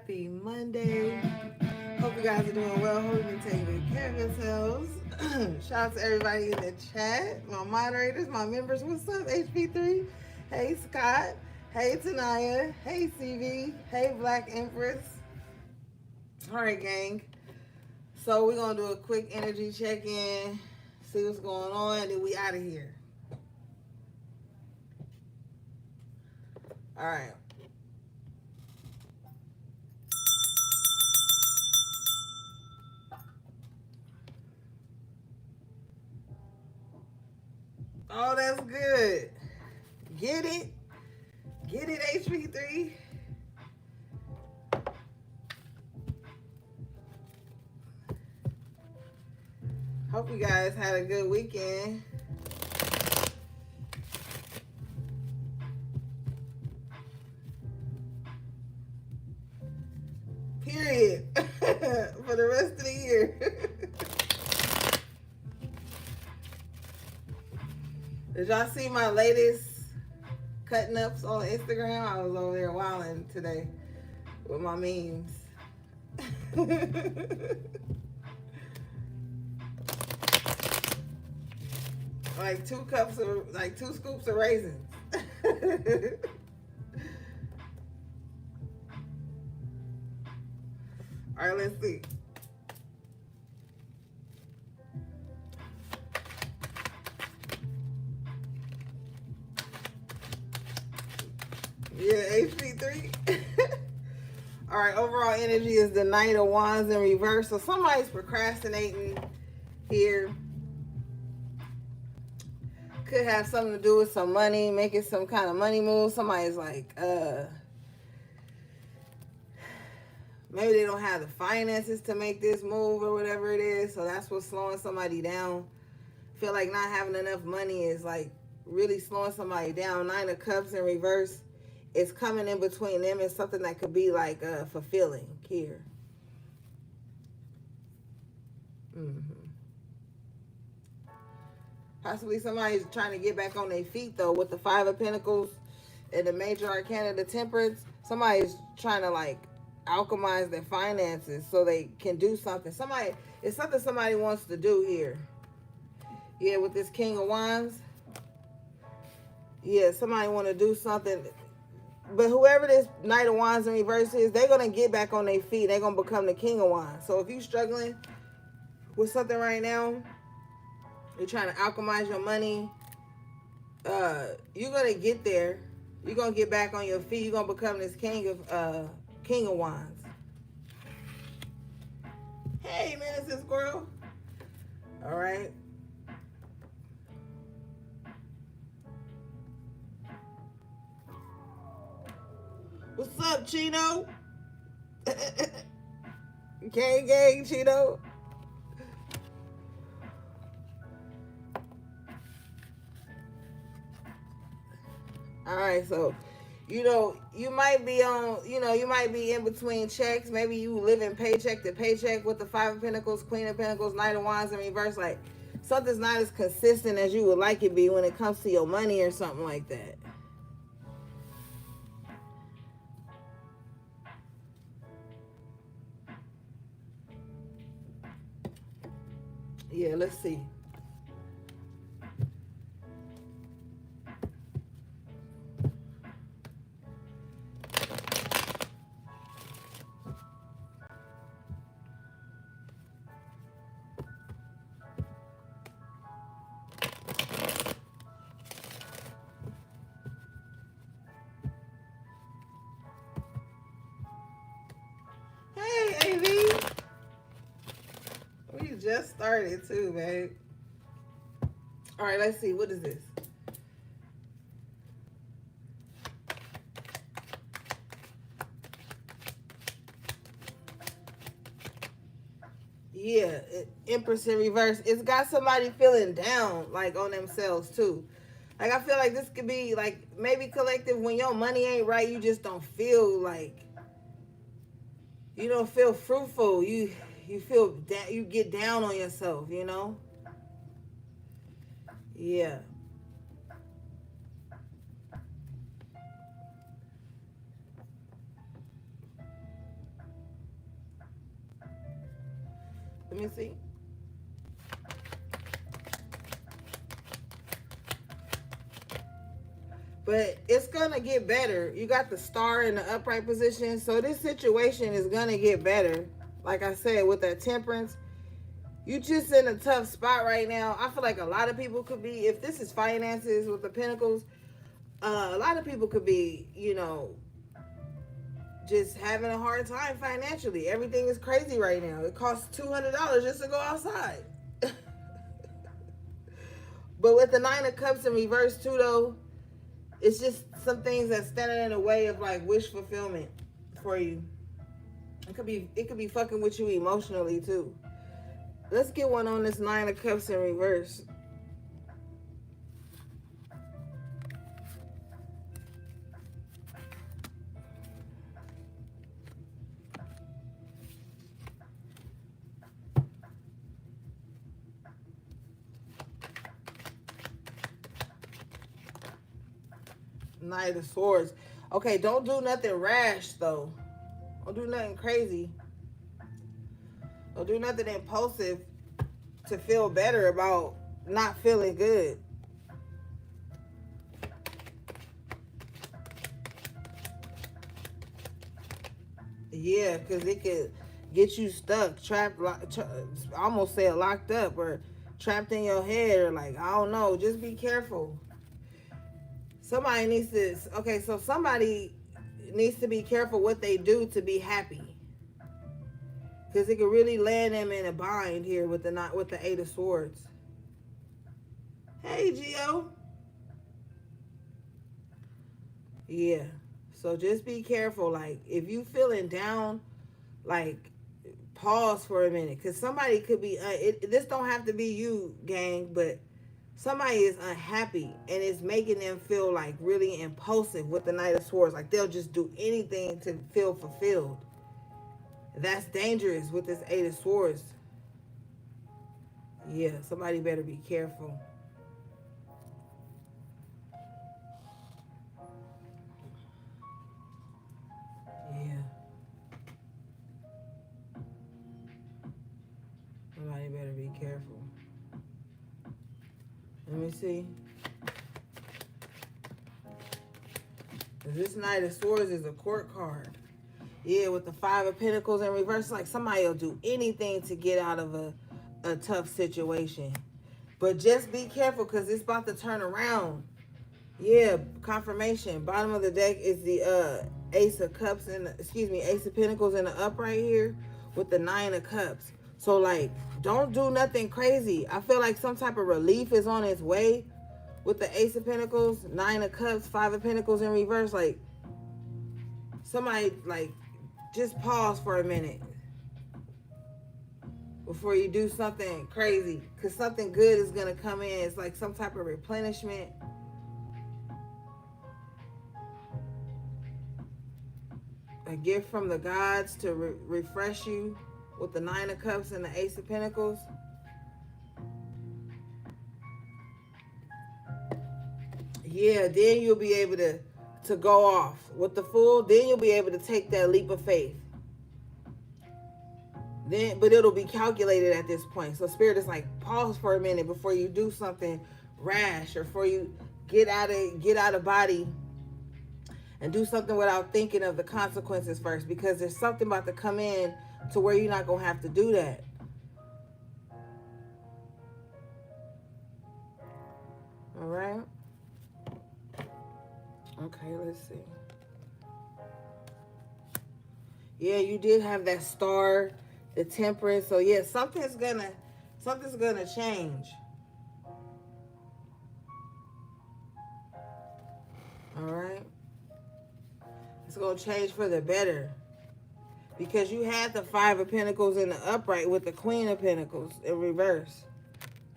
Happy Monday. Hope you guys are doing well. Hope you've been taking good care of yourselves. Shout out to everybody in the chat, my moderators, my members. What's up, HP3? Hey, Scott. Hey, Tanaya. Hey, CV. Hey, Black Empress. All right, gang. So we're going to do a quick energy check-in, see what's going on, and then we out of here. All right. Oh, that's good. Get it? Get it, HP3? Hope you guys had a good weekend. Period. For the rest of the year. Did y'all see my latest cutting ups on Instagram? I was over there wilding today with my memes. Like 2 scoops of raisins. All right, let's see. Yeah, HP3. All right, overall energy is the Knight of Wands in reverse. So somebody's procrastinating here. Could have something to do with some money, making some kind of money move. Somebody's like, maybe they don't have the finances to make this move or whatever it is. So that's what's slowing somebody down. Feel like not having enough money is like really slowing somebody down. 9 of Cups in reverse. It's coming in between them and something that could be like fulfilling here. Possibly somebody's trying to get back on their feet though with the 5 of Pentacles and the Major Arcana, the Temperance. Somebody's trying to like alchemize their finances so they can do something. It's something somebody wants to do here. Yeah, with this King of Wands. Yeah, somebody want to do something. But whoever this Knight of Wands in reverse is, they're going to get back on their feet. They're going to become the King of Wands. So if you're struggling with something right now, you're trying to alchemize your money, you're going to get there. You're going to get back on your feet. You're going to become this King of Wands. Hey, Minister Squirrel. All right. What's up, Chino? Gang, Chino. All right, so, you might be on, you might be in between checks. Maybe you live in paycheck to paycheck with the 5 of Pentacles, Queen of Pentacles, Knight of Wands in reverse. Like, something's not as consistent as you would like it be when it comes to your money or something like that. Yeah, let's see. Hey, AV. We just started too, babe. All right, let's see. What is this? Yeah, Empress in reverse. It's got somebody feeling down, like, on themselves, too. Like, I feel like this could be, like, maybe collective. When your money ain't right, you just don't feel, like, you don't feel fruitful. You feel that you get down on yourself, Yeah. Let me see. But it's going to get better. You got the star in the upright position. So this situation is going to get better. Like I said, with that temperance, you just in a tough spot right now. I feel like a lot of people could be, if this is finances with the pentacles, a lot of people could be, just having a hard time financially. Everything is crazy right now. It costs $200 just to go outside. But with the Nine of Cups in reverse too, though, it's just some things that's standing in the way of like wish fulfillment for you. It could be fucking with you emotionally too. Let's get one on this Nine of Cups in reverse. Knight of Swords. Okay, don't do nothing rash though. Don't do nothing crazy. Don't do nothing impulsive to feel better about not feeling good. Yeah, because it could get you stuck, trapped, I almost say locked up or trapped in your head or like, I don't know. Just be careful. Somebody needs to, okay, so somebody needs to be careful what they do to be happy. Because it could really land them in a bind here with the Eight of Swords. Hey, Gio. Yeah. So just be careful. Like, if you feeling down, like, pause for a minute. Because somebody could be, this don't have to be you, gang, but somebody is unhappy and it's making them feel like really impulsive with the Knight of Swords. Like they'll just do anything to feel fulfilled. That's dangerous with this Eight of Swords. Yeah, somebody better be careful. Yeah. Somebody better be careful. Let me see. This Knight of Swords is a court card. Yeah, with the Five of Pentacles in reverse, like somebody will do anything to get out of a tough situation. But just be careful because it's about to turn around. Yeah, confirmation. Bottom of the deck is the Ace of Cups and Ace of Pentacles in the upright here with the Nine of Cups. So like, don't do nothing crazy. I feel like some type of relief is on its way with the Ace of Pentacles, Nine of Cups, Five of Pentacles in reverse. Like, somebody like just pause for a minute before you do something crazy, because something good is going to come in. It's like some type of replenishment. A gift from the gods to refresh you with the Nine of Cups and the Ace of Pentacles. Yeah, then you'll be able to go off with the Fool. Then you'll be able to take that leap of faith. But it'll be calculated at this point. So Spirit is like, pause for a minute before you do something rash or before you get out of body and do something without thinking of the consequences first, because there's something about to come in to where you're not going to have to do that. All right. Okay, let's see. Yeah, you did have that star, the Temperance. So yeah, something's gonna change. All right. It's gonna change for the better. Because you had the Five of Pentacles in the upright with the Queen of Pentacles in reverse.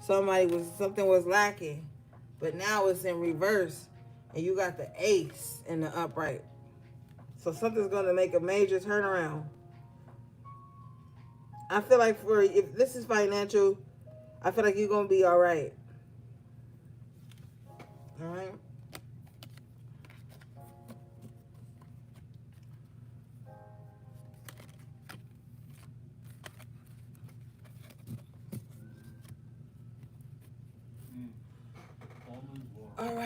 Something was lacking. But now it's in reverse. And you got the Ace in the upright. So something's going to make a major turnaround. I feel like if this is financial, I feel like you're going to be all right. All right.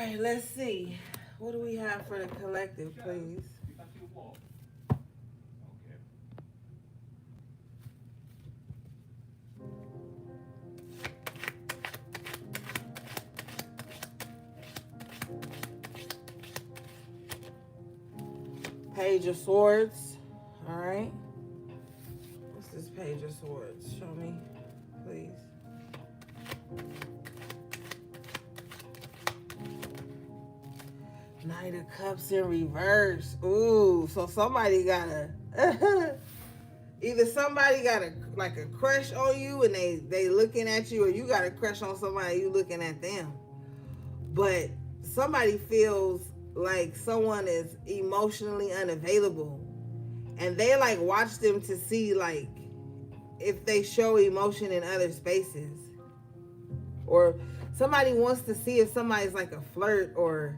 right, let's see. What do we have for the collective, please? Page of Swords. All right. What's this Page of Swords? Show me, please. Knight of Cups in reverse. Ooh, so somebody got a either somebody got a like a crush on you and they looking at you, or you got a crush on somebody, you looking at them. But somebody feels like someone is emotionally unavailable, and they like watch them to see like if they show emotion in other spaces, or somebody wants to see if somebody's like a flirt or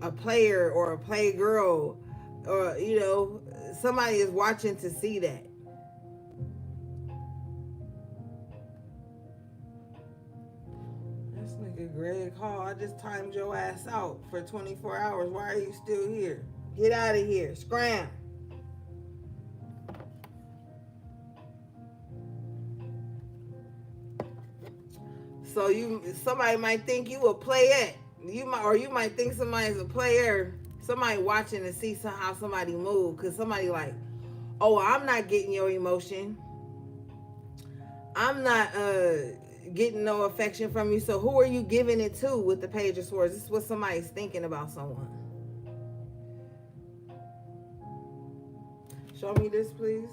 a player or a playgirl, or somebody is watching to see that. This nigga Greg Hall, I just timed your ass out for 24 hours. Why are you still here? Get out of here. Scram. So somebody might think you a playette. You might think somebody's a player. Somebody watching to see how somebody move, because somebody like, oh, I'm not getting your emotion. I'm not getting no affection from you. So who are you giving it to with the Page of Swords? This is what somebody's thinking about someone. Show me this, please.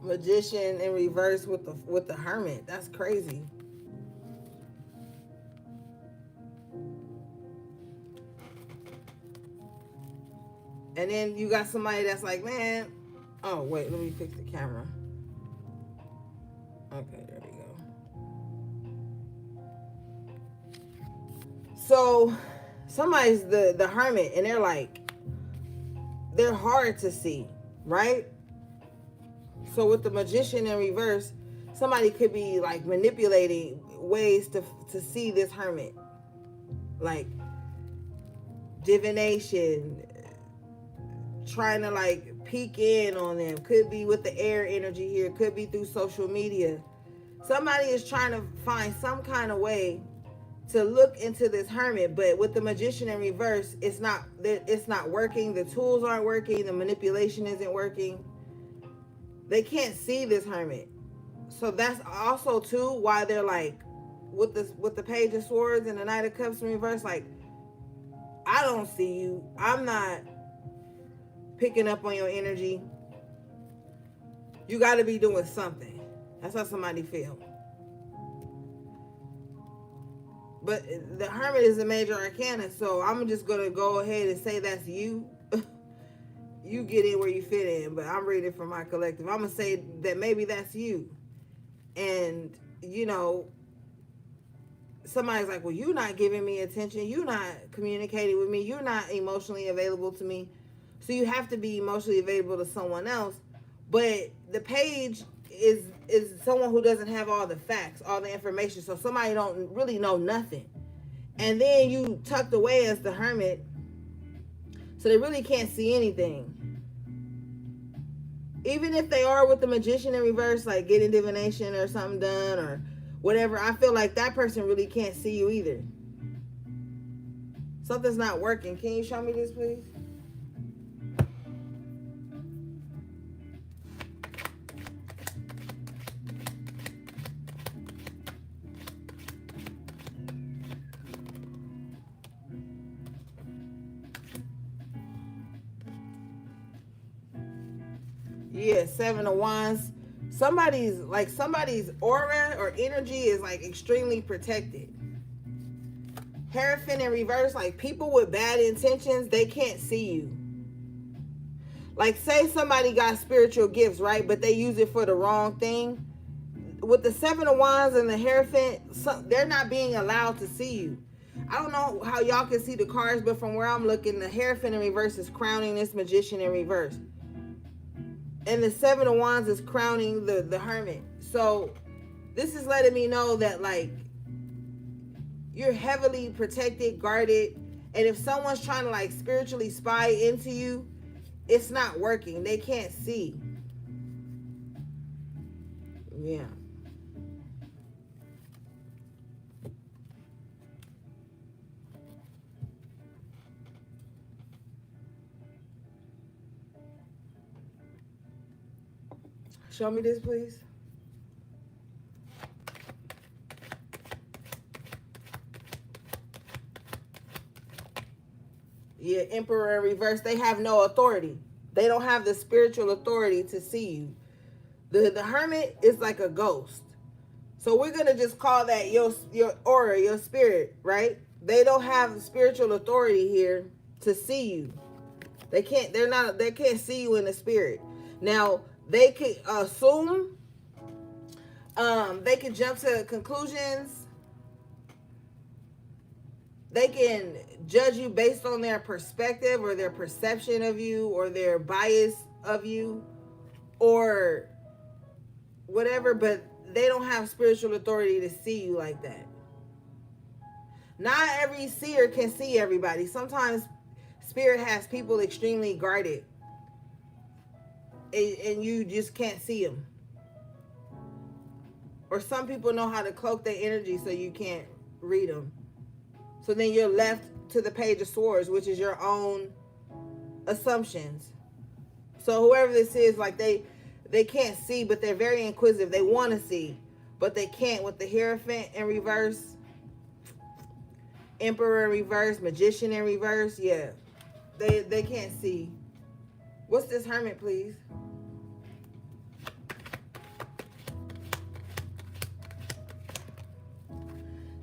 Magician in reverse with the Hermit. That's crazy. And then you got somebody that's like, man, oh wait, let me fix the camera. Okay, there we go. So somebody's the Hermit, and they're hard to see, right? So with the Magician in reverse, somebody could be like manipulating ways to see this Hermit, like divination, trying to like peek in on them. Could be with the air energy here, could be through social media. Somebody is trying to find some kind of way to look into this Hermit, but with the Magician in reverse, it's not working. The tools aren't working. The manipulation isn't working. They can't see this Hermit. So that's also too why they're like, with the Page of Swords and the Knight of Cups in reverse, like, I don't see you. I'm not picking up on your energy. You got to be doing something. That's how somebody feel. But the Hermit is a major arcana, so I'm just going to go ahead and say that's you. You get in where you fit in, but I'm reading for my collective. I'm going to say that maybe that's you. And, somebody's like, well, you're not giving me attention. You're not communicating with me. You're not emotionally available to me. So you have to be emotionally available to someone else. But the page is someone who doesn't have all the facts, all the information. So somebody don't really know nothing. And then you tucked away as the Hermit, so they really can't see anything. Even if they are with the Magician in reverse, like getting divination or something done or whatever, I feel like that person really can't see you either. Something's not working. Can you show me this, please? Yeah, Seven of Wands. Somebody's aura or energy is like extremely protected. Hierophant in reverse, like people with bad intentions, they can't see you. Like say somebody got spiritual gifts, right? But they use it for the wrong thing. With the Seven of Wands and the Hierophant, they're not being allowed to see you. I don't know how y'all can see the cards, but from where I'm looking, the Hierophant in reverse is crowning this Magician in reverse. And the Seven of Wands is crowning the Hermit. So this is letting me know that, like, you're heavily protected, guarded, and if someone's trying to, like, spiritually spy into you, it's not working. They can't see. Yeah. Show me this, please. Yeah, Emperor in reverse. They have no authority. They don't have the spiritual authority to see you. The Hermit is like a ghost. So we're gonna just call that your aura, your spirit, right? They don't have spiritual authority here to see you. They can't. They're not. They can't see you in the spirit. Now they can assume. They can jump to conclusions. They can judge you based on their perspective or their perception of you or their bias of you or whatever, but they don't have spiritual authority to see you like that. Not every seer can see everybody. Sometimes spirit has people extremely guarded and you just can't see them. Or some people know how to cloak their energy so you can't read them. So then you're left to the Page of Swords, which is your own assumptions. So whoever this is, like, they can't see, but they're very inquisitive. They want to see, but they can't. With the Hierophant in reverse, Emperor in reverse, Magician in reverse, yeah. They can't see. What's this Hermit, please?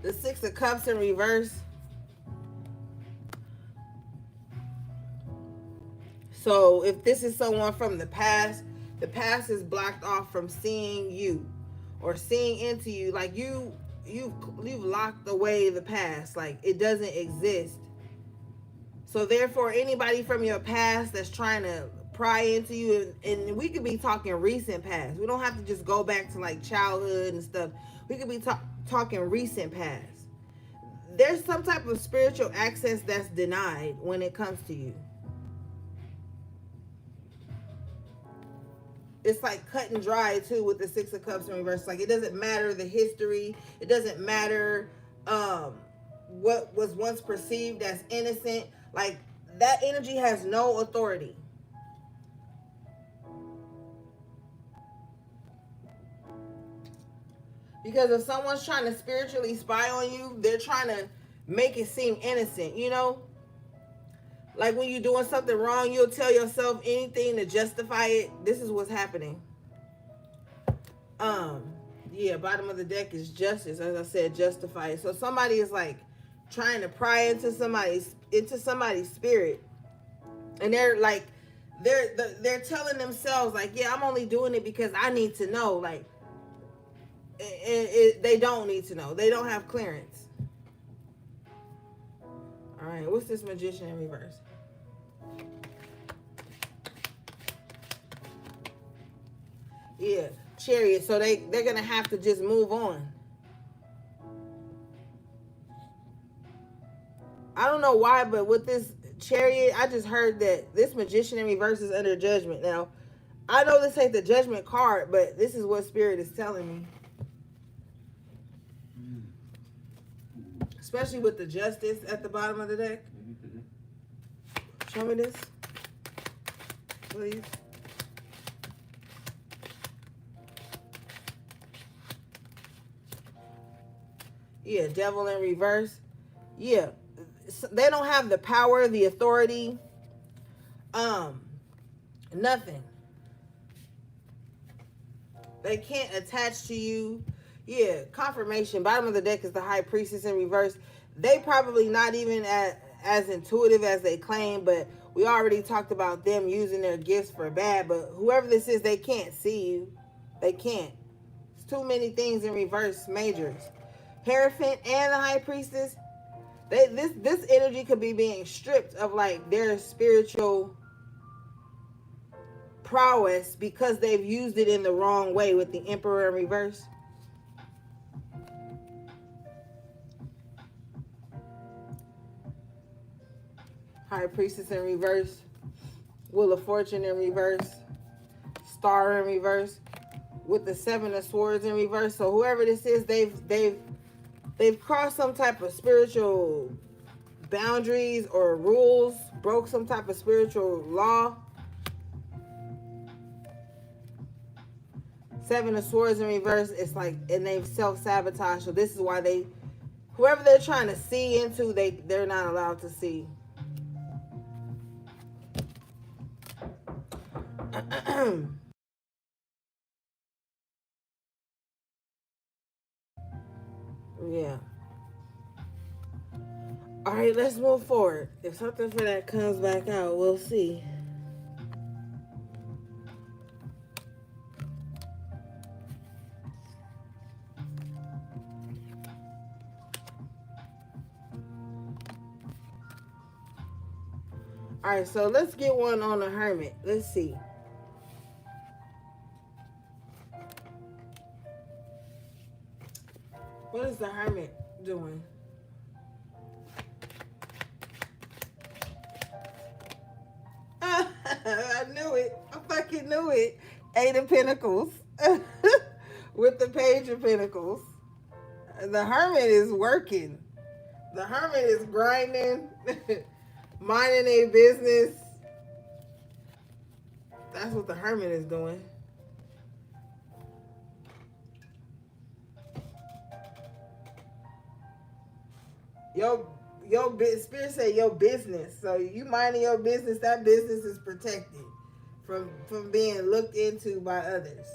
The Six of Cups in reverse. So if this is someone from the past is blocked off from seeing you or seeing into you. Like you've locked away the past. Like it doesn't exist. So therefore, anybody from your past that's trying to pry into you, and we could be talking recent past. We don't have to just go back to like childhood and stuff. We could be talking recent past. There's some type of spiritual access that's denied when it comes to you. It's like cut and dry too with the Six of Cups in reverse. Like it doesn't matter the history. It doesn't matter what was once perceived as innocent. Like that energy has no authority. Because if someone's trying to spiritually spy on you, they're trying to make it seem innocent, you know? Like when you're doing something wrong, you'll tell yourself anything to justify it. This is what's happening. Yeah, bottom of the deck is justice. As I said, justify it. So somebody is like trying to pry into somebody's spirit. And they're like, they're telling themselves like, yeah, I'm only doing it because I need to know. Like, they don't need to know. They don't have clearance. All right, what's this Magician in reverse? Yeah, Chariot. So they're gonna have to just move on. I don't know why, but with this Chariot, I just heard that this Magician in reverse is under judgment. Now, I know this ain't the judgment card, but this is what Spirit is telling me. Especially with the Justice at the bottom of the deck. Show me this, please. Yeah, Devil in reverse. Yeah, they don't have the power, the authority, nothing. They can't attach to you. Yeah, confirmation. Bottom of the deck is the High Priestess in reverse. They probably not even as intuitive as they claim, but we already talked about them using their gifts for bad. But whoever this is, they can't see you. They can't. It's too many things in reverse majors. Hierophant and the High Priestess, this energy could be being stripped of like their spiritual prowess because they've used it in the wrong way with the Emperor in reverse. High Priestess in reverse. Wheel of Fortune in reverse. Star in reverse. With the Seven of Swords in reverse. So whoever this is, they've crossed some type of spiritual boundaries or rules, broke some type of spiritual law. Seven of Swords in reverse, it's like, and they've self-sabotaged. So this is why whoever they're trying to see into, they're not allowed to see. Yeah. All right, let's move forward. If something for that comes back out, we'll see. All right, so let's get one on the Hermit. Let's see. What is the Hermit doing? I knew it. I fucking knew it. Eight of Pentacles. With the Page of Pentacles. The Hermit is working. The Hermit is grinding. Minding a business. That's what the Hermit is doing. Your spirit say your business. So you minding your business, that business is protected from being looked into by others.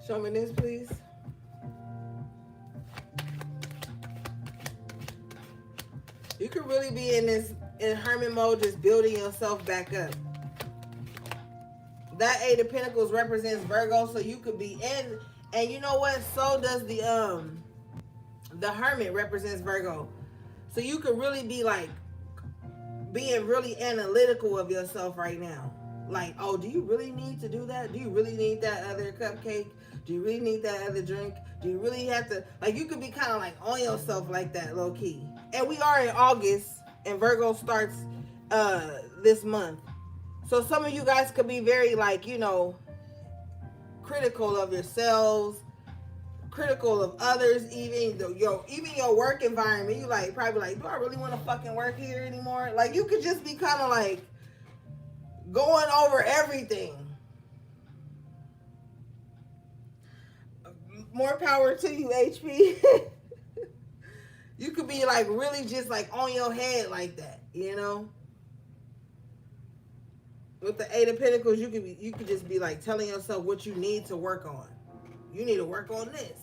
Show me this, please. You could really be in hermit mode, just building yourself back up. That Eight of Pentacles represents Virgo, so you could be in. And you know what? So does the Hermit represents Virgo. So you could really be like being really analytical of yourself right now. Like, oh, do you really need to do that? Do you really need that other cupcake? Do you really need that other drink? Do you really have to, like, you could be kind of like on yourself like that, low key. And we are in August, and Virgo starts this month. So some of you guys could be very, like, you know, critical of yourselves, critical of others, even your work environment. You like probably like, do I really want to fucking work here anymore? Like, you could just be kind of like going over everything. More power to you, HP. You could be like really just like on your head like that, you know? With the Eight of Pentacles, you could just be like telling yourself what you need to work on. You need to work on this.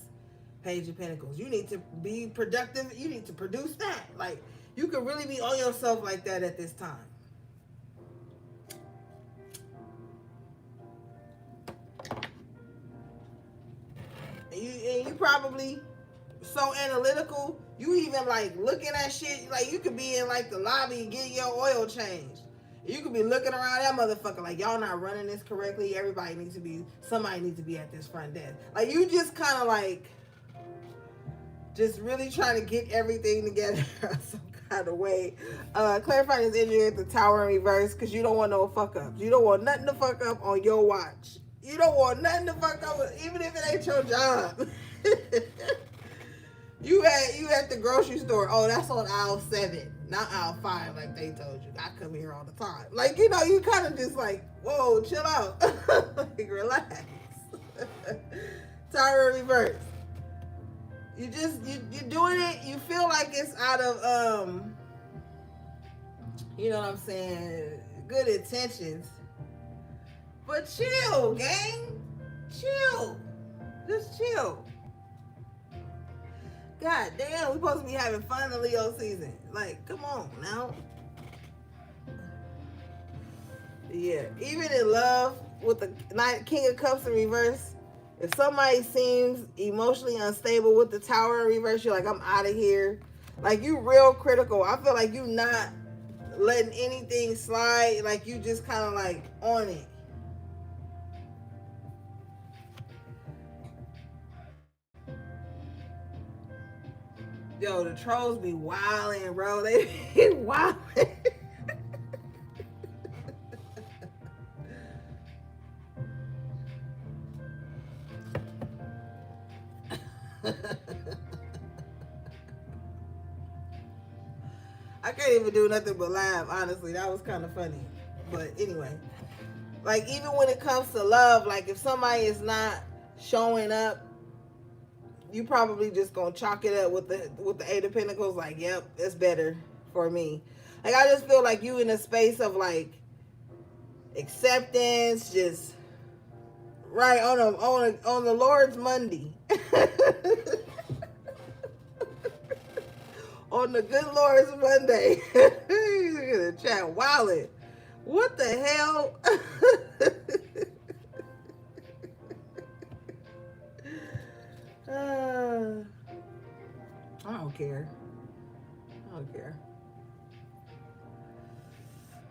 Page of Pentacles. You need to be productive. You need to produce that. Like, you could really be on yourself like that at this time. And you probably so analytical. You even like looking at shit. Like, you could be in like the lobby getting your oil changed. You could be looking around that motherfucker like, y'all not running this correctly. Somebody needs to be at this front desk. Like, you just kind of like, just really trying to get everything together some kind of way. Clarifying this energy at the Tower in reverse, because you don't want no fuck ups. You don't want nothing to fuck up on your watch. You don't want nothing to fuck up with, even if it ain't your job. You at the grocery store. Oh, that's on aisle 7, not aisle 5 like they told you. I come here all the time. Like, you know, you kind of just like, whoa, chill out. Like, relax. Tower in reverse. You're doing it. You feel like it's out of, you know what I'm saying, good intentions. But chill, gang. Chill. Just chill. God damn, we supposed to be having fun in Leo season. Like, come on now. Yeah, even in love with the King of Cups in reverse, if somebody seems emotionally unstable with the Tower in reverse, you're like, I'm out of here. Like, you real critical. I feel like you not letting anything slide. Like you just kind of like on it. Yo, the trolls be wilding, bro. They be wilding. I can't even do nothing but laugh, honestly. That was kind of funny. But anyway, like even when it comes to love, like if somebody is not showing up, you probably just gonna chalk it up with the Eight of Pentacles. Like, yep, it's better for me. Like I just feel like you in a space of like acceptance, just right on the Lord's Monday. On the good Lord's Monday. Look at the chat. Wallet. What the hell? I don't care. I don't care.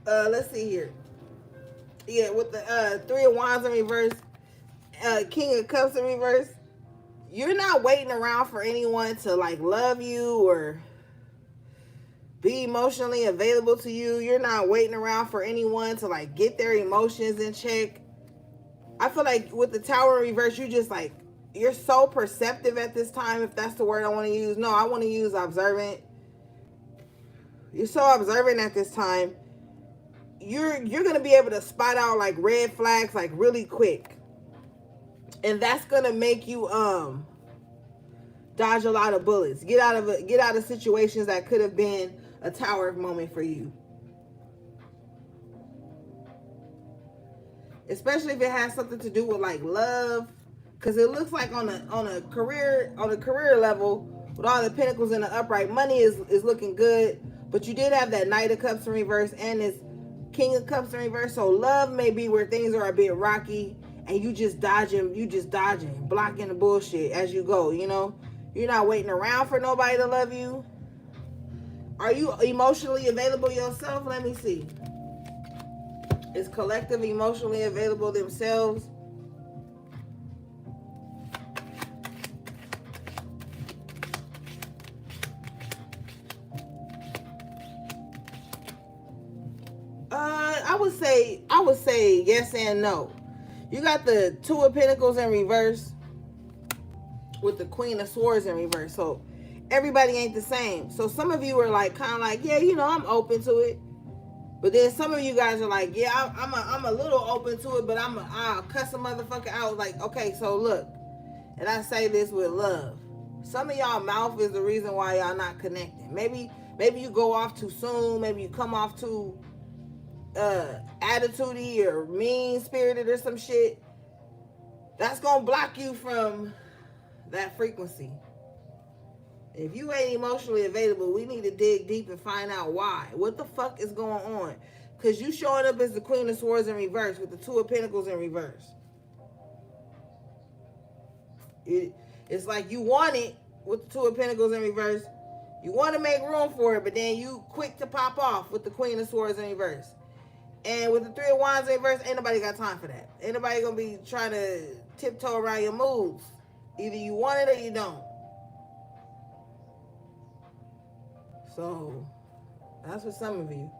Let's see here. Yeah, with the Three of Wands in reverse, King of Cups in reverse, you're not waiting around for anyone to like love you or be emotionally available to you. You're not waiting around for anyone to like get their emotions in check. I feel like with the Tower in reverse, you just like, you're so perceptive at this time, if that's the word I want to use. No, I want to use observant. You're so observant at this time. You're going to be able to spot out like red flags like really quick. And that's going to make you dodge a lot of bullets. Get out of situations that could have been a tower moment for you. Especially if it has something to do with like love, because it looks like on a career level with all the pentacles in the upright, money is looking good, but you did have that Knight of Cups in reverse and this King of Cups in reverse. So love may be where things are a bit rocky and you just dodging, blocking the bullshit as you go. You know, you're not waiting around for nobody to love you. Are you emotionally available yourself? Let me see. Is collective emotionally available themselves? I would say yes and no. You got the Two of Pentacles in reverse with the Queen of Swords in reverse. So everybody ain't the same. So some of you are like kind of like, yeah, you know, I'm open to it. But then some of you guys are like, yeah, I'm a little open to it, but I'll cuss a motherfucker out. Like, okay, so look, and I say this with love. Some of y'all mouth is the reason why y'all not connecting. Maybe you go off too soon. Maybe you come off too attitudey or mean spirited or some shit. That's gonna block you from that frequency. If you ain't emotionally available, we need to dig deep and find out why. What the fuck is going on? Because you showing up as the Queen of Swords in reverse with the Two of Pentacles in reverse. It's like you want it with the Two of Pentacles in reverse. You want to make room for it, but then you quick to pop off with the Queen of Swords in reverse. And with the Three of Wands in reverse, ain't nobody got time for that. Ain't nobody going to be trying to tiptoe around your moves. Either you want it or you don't. So, that's for some of you.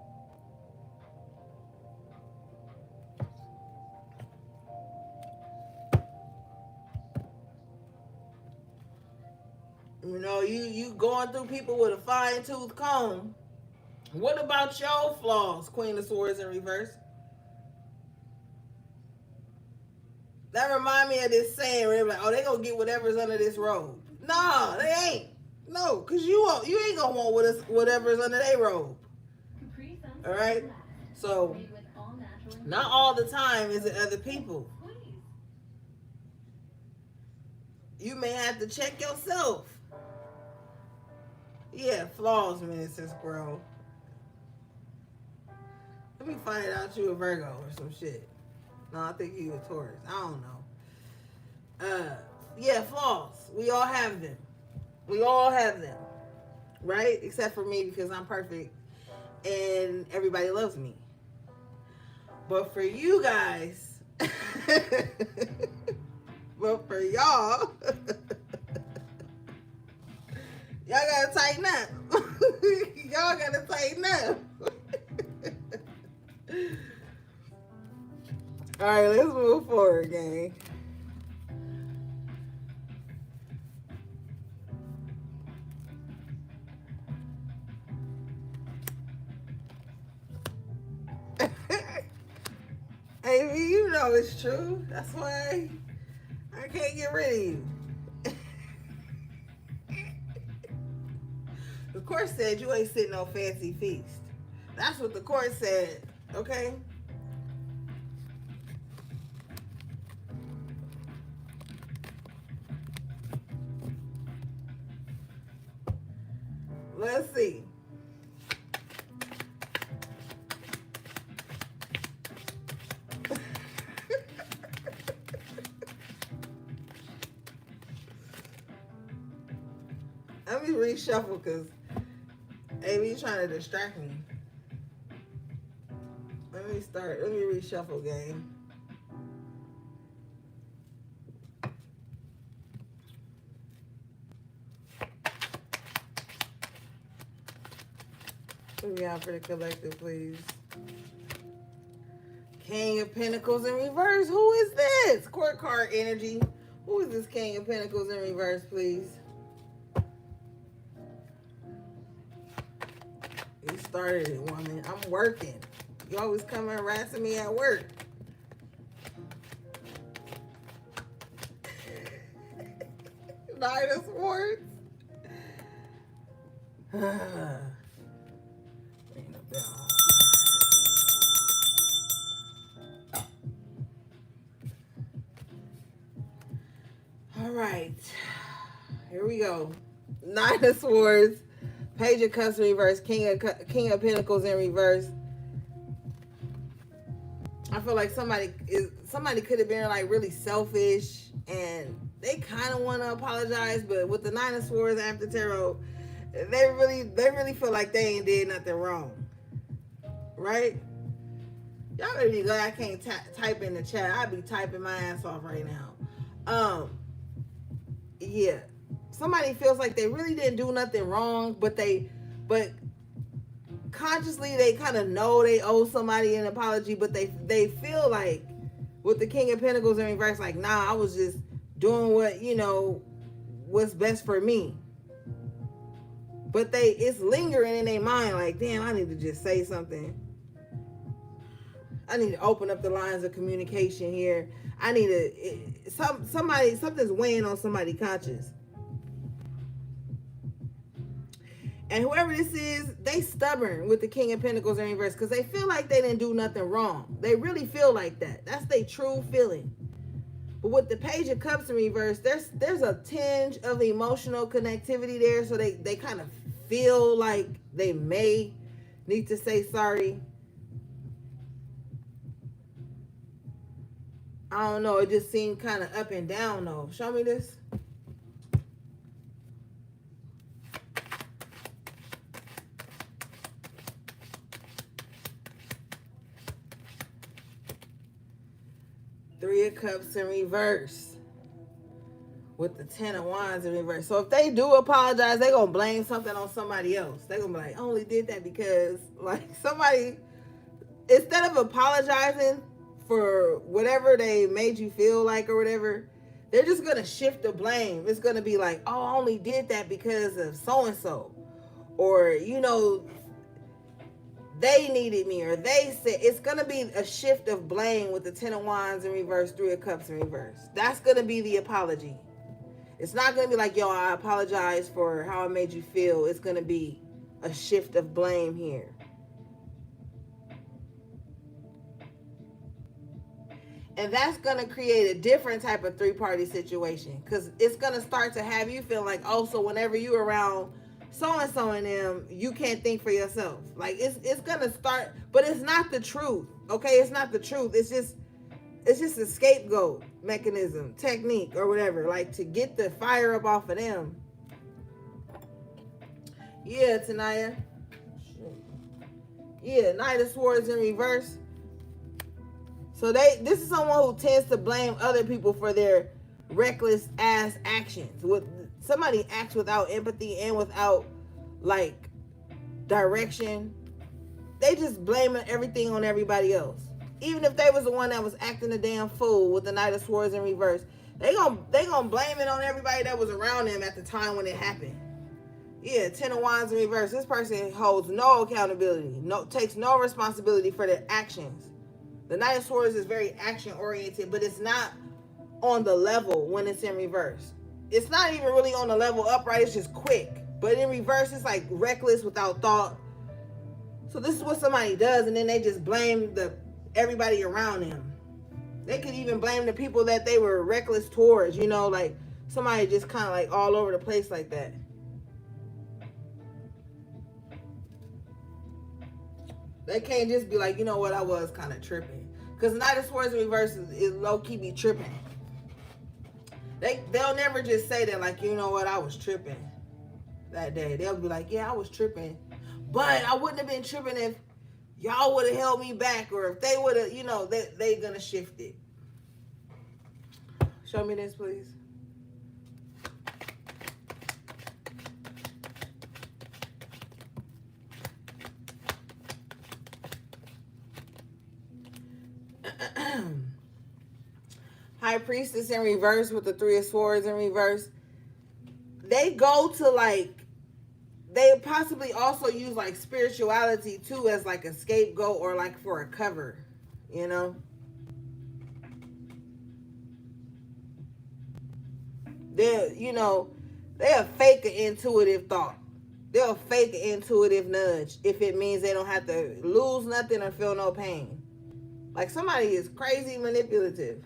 You know, you going through people with a fine-tooth comb. What about your flaws, Queen of Swords in reverse? That remind me of this saying where they're like, oh, they gonna get whatever's under this robe. No, they ain't. No, because you ain't gonna want whatever's under their robe. All right? So, not all the time is it other people. You may have to check yourself. Yeah, flaws, Minister Squirrel. Let me find out you a Virgo or some shit. No, I think you a Taurus. I don't know. Yeah, flaws. We all have them. We all have them. Right? Except for me because I'm perfect. and everybody loves me. But for you guys, but for y'all, y'all gotta tighten up. Y'all gotta tighten up. All right, let's move forward, gang. Amy, you know it's true. That's why I can't get rid of you. The court said you ain't sitting no fancy feast. That's what the court said, okay? Let's see. Let me reshuffle because Amy's trying to distract me. Let me reshuffle, gang. What do we have for the collective, please? King of Pentacles in reverse. Who is this? Court card energy. Who is this King of Pentacles in reverse, please? You started it, woman. I'm working. You always come harassing me at work. Nine of Swords. Ring the bell. All right. Here we go. Nine of Swords. Page of Cups in reverse. King of Pentacles in reverse. I feel like somebody could have been like really selfish and they kind of want to apologize, but with the Nine of Swords after tarot, they really feel like they ain't did nothing wrong, right? Y'all better be glad I can't type in the chat. I'd be typing my ass off right now. Yeah, somebody feels like they really didn't do nothing wrong, but consciously they kind of know they owe somebody an apology, but they feel like with the King of Pentacles in reverse, like, nah, I was just doing what's best for me. But it's lingering in their mind, like, damn, I need to just say something. I need to open up the lines of communication here. I need to something's weighing on somebody's conscience. And whoever this is, they stubborn with the King of Pentacles in reverse because they feel like they didn't do nothing wrong. They really feel like that. That's their true feeling. But with the Page of Cups in reverse, there's a tinge of emotional connectivity there. So they kind of feel like they may need to say sorry. I don't know. It just seemed kind of up and down though. Show me this. Three of Cups in reverse with the Ten of Wands in reverse. So if they do apologize, they're going to blame something on somebody else. They're going to be like, I only did that because, like, somebody, instead of apologizing for whatever they made you feel like or whatever, they're just going to shift the blame. It's going to be like, oh, I only did that because of so-and-so. Or, they needed me, or they said. It's going to be a shift of blame with the Ten of Wands in reverse, Three of Cups in reverse. That's going to be the apology. It's not going to be like, yo, I apologize for how I made you feel. It's going to be a shift of blame here. And that's going to create a different type of three-party situation because it's going to start to have you feel like, oh, so whenever you're around so-and-so and them, you can't think for yourself. Like, it's going to start, but it's not the truth, okay? It's not the truth. It's just a scapegoat mechanism, technique, or whatever, like to get the fire up off of them. Yeah, Tanaya. Yeah, Knight of Swords in reverse. So this is someone who tends to blame other people for their reckless ass actions. With somebody acts without empathy and without like direction, they just blaming everything on everybody else. Even if they was the one that was acting a damn fool with the Knight of Swords in reverse, they gonna blame it on everybody that was around them at the time when it happened. Yeah, Ten of Wands in reverse. This person holds no accountability, takes no responsibility for their actions. The Knight of Swords is very action oriented, but it's not on the level when it's in reverse. It's not even really on the level upright. It's just quick. But in reverse, it's like reckless without thought. So this is what somebody does, and then they just blame everybody around them. They could even blame the people that they were reckless towards, you know, like somebody just kind of like all over the place like that. They can't just be like, you know what, I was kind of tripping. Because Knight of Swords in reverse is low-key be tripping. They'll never just say that, like, you know what, I was tripping that day. They'll be like, yeah, I was tripping. But I wouldn't have been tripping if y'all would have held me back, or if they would have, you know, they gonna shift it. Show me this, please. High Priestess in reverse with the Three of Swords in reverse. They go to like, they possibly also use like spirituality too as like a scapegoat or like for a cover, you know? They'll fake an intuitive thought. They'll fake an intuitive nudge if it means they don't have to lose nothing or feel no pain. Like somebody is crazy manipulative.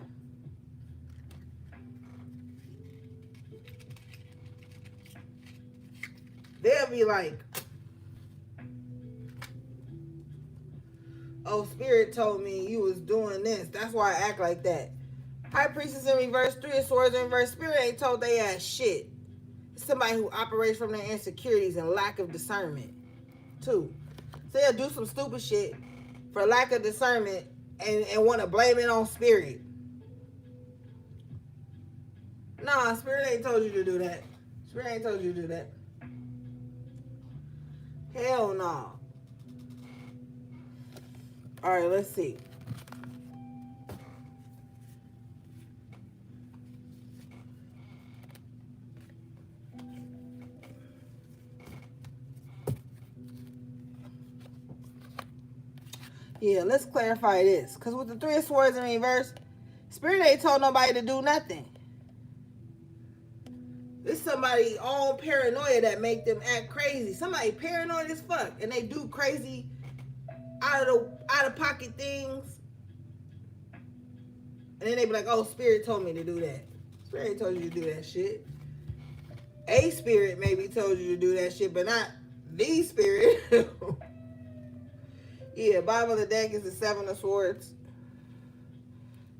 They'll be like, oh, Spirit told me you was doing this. That's why I act like that. High Priestess in reverse, Three of Swords in reverse. Spirit ain't told they ass shit. It's somebody who operates from their insecurities and lack of discernment, too. So they'll do some stupid shit for lack of discernment and want to blame it on Spirit. Nah, Spirit ain't told you to do that. Spirit ain't told you to do that. Hell no. All right, let's see. Yeah, let's clarify this. Because with the Three of Swords in reverse, Spirit ain't told nobody to do nothing. It's somebody's own paranoia that make them act crazy. Somebody paranoid as fuck, and they do crazy out of pocket things. And then they be like, oh, Spirit told me to do that. Spirit told you to do that shit. A spirit maybe told you to do that shit, but not the Spirit. Yeah, bottom of the deck is the Seven of Swords.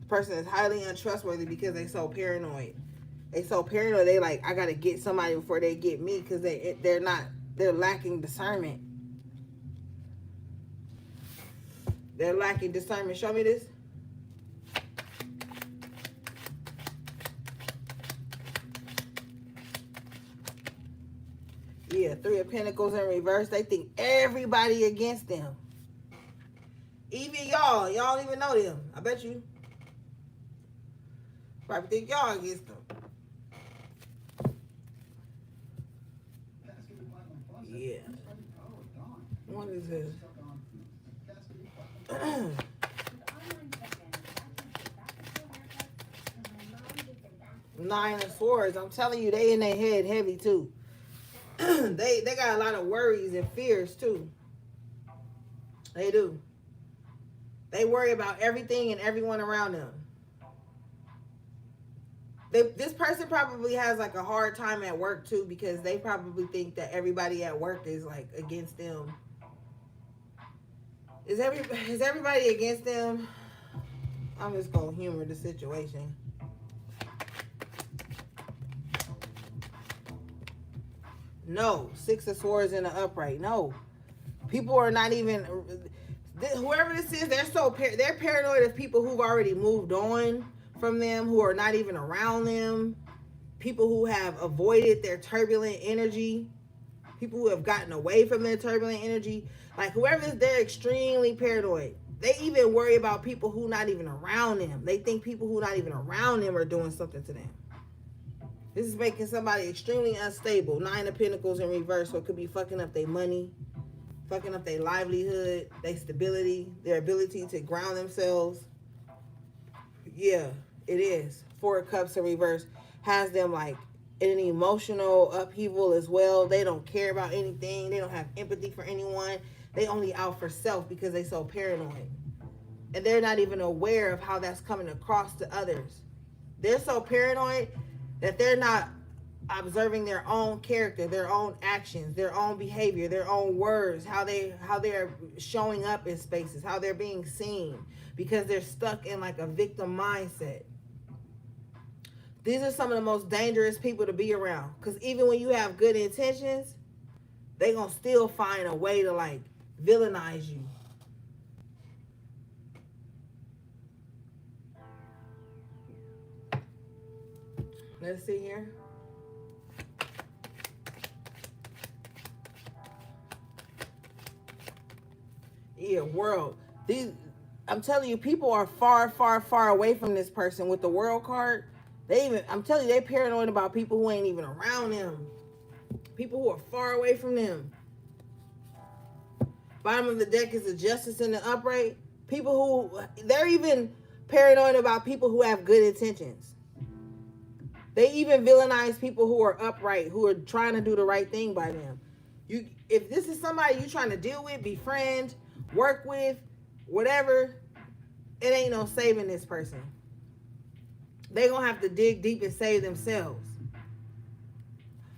The person is highly untrustworthy because they so paranoid. They so paranoid, they like, I gotta get somebody before they get me, because they're lacking discernment. They're lacking discernment. Show me this. Yeah, Three of Pentacles in reverse. They think everybody against them. Even y'all don't even know them. I bet you. Probably think y'all against them. Yeah. What is this? Nine of Swords. I'm telling you, they in their head heavy too. They got a lot of worries and fears too. They do. They worry about everything and everyone around them. This person probably has like a hard time at work too, because they probably think that everybody at work is like against them. Is everybody against them? I'm just gonna humor the situation. No. Six of Swords in the upright. No. People are not even, whoever this is, they're paranoid of people who've already moved on from them, who are not even around them, people who have avoided their turbulent energy, people who have gotten away from their turbulent energy. Like whoever is, they're extremely paranoid. They even worry about people who not even around them. They think people who not even around them are doing something to them. This is making somebody extremely unstable. 9 of Pentacles in reverse, so it could be fucking up their money, fucking up their livelihood, their stability, their ability to ground themselves. Yeah, it is. 4 of Cups in reverse has them like in an emotional upheaval as well. They don't care about anything. They don't have empathy for anyone. They only out for self because they so paranoid. And they're not even aware of how that's coming across to others. They're so paranoid that they're not observing their own character, their own actions, their own behavior, their own words, how they're showing up in spaces, how they're being seen, because they're stuck in like a victim mindset. These are some of the most dangerous people to be around, because even when you have good intentions, they're going to still find a way to like villainize you. Let's see here. Yeah, world. I'm telling you, people are far, far, far away from this person with the world card. I'm telling you, they're paranoid about people who ain't even around them. People who are far away from them. Bottom of the deck is the Justice in the upright. They're even paranoid about people who have good intentions. They even villainize people who are upright, who are trying to do the right thing by them. If this is somebody you're trying to deal with, befriend, work with, whatever, it ain't no saving this person. They're going to have to dig deep and save themselves.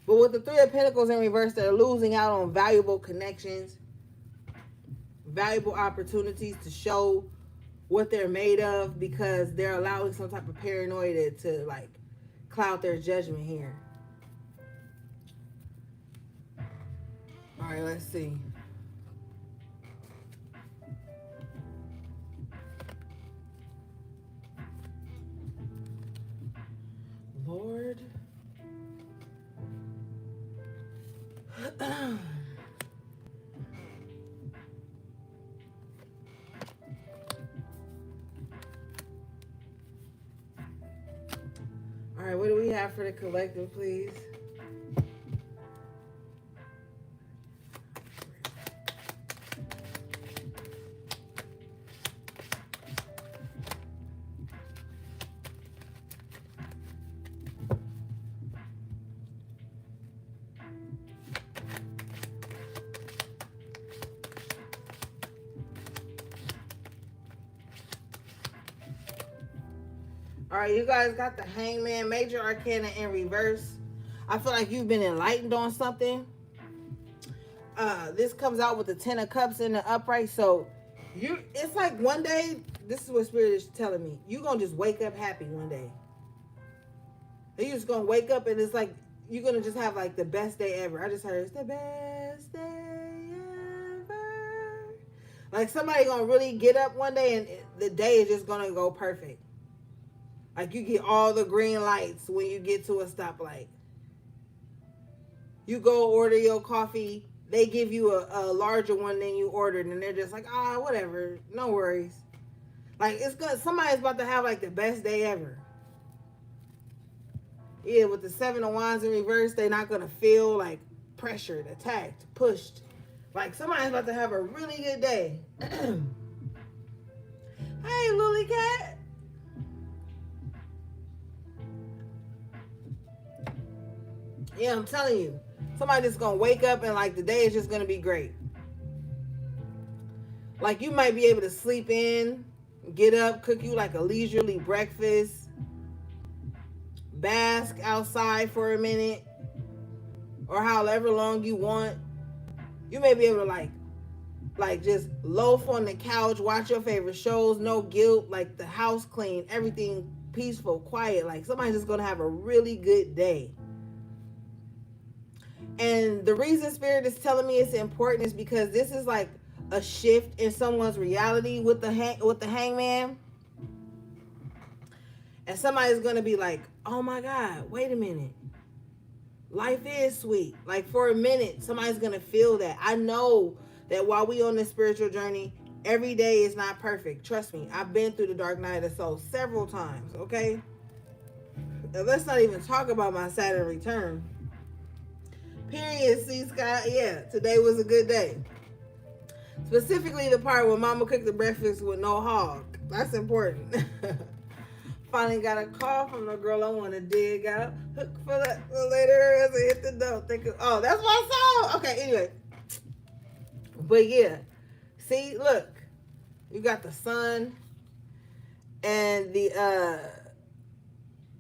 But with the 3 of Pentacles in reverse, they're losing out on valuable connections, valuable opportunities to show what they're made of, because they're allowing some type of paranoia to like cloud their judgment here. All right, let's see. Lord. All right, what do we have for the collective, please? All right, you guys got the Hangman, Major Arcana in reverse. I feel like you've been enlightened on something. This comes out with the 10 of Cups in the upright. So it's like one day, this is what Spirit is telling me. You're going to just wake up happy one day. You're just going to wake up and it's like, you're going to just have like the best day ever. I just heard it's the best day ever. Like somebody going to really get up one day and the day is just going to go perfect. Like you get all the green lights when you get to a stoplight. You go order your coffee. They give you a larger one than you ordered. And they're just like, whatever. No worries. Like it's good. Somebody's about to have like the best day ever. Yeah, with the 7 of Wands in reverse, they're not going to feel like pressured, attacked, pushed. Like somebody's about to have a really good day. Hey, Lily Cat. Yeah, I'm telling you. Somebody just going to wake up and like the day is just going to be great. Like you might be able to sleep in, get up, cook you like a leisurely breakfast, bask outside for a minute, or however long you want. You may be able to like just loaf on the couch, watch your favorite shows, no guilt, like the house clean, everything peaceful, quiet. Like somebody's just going to have a really good day. And the reason Spirit is telling me it's important is because this is like a shift in someone's reality with the hangman. And somebody's going to be like, oh my God, wait a minute. Life is sweet. Like for a minute, somebody's going to feel that. I know that while we on this spiritual journey, every day is not perfect. Trust me, I've been through the dark night of the soul several times, okay? And let's not even talk about my Saturn return. Period, C. Scott. Yeah, today was a good day. Specifically the part where Mama cooked the breakfast with no hog. That's important. Finally got a call from the girl I want to dig out. Hook for that later as I hit the door. Oh, that's my song. Okay, anyway. But yeah. See, look. You got the sun and the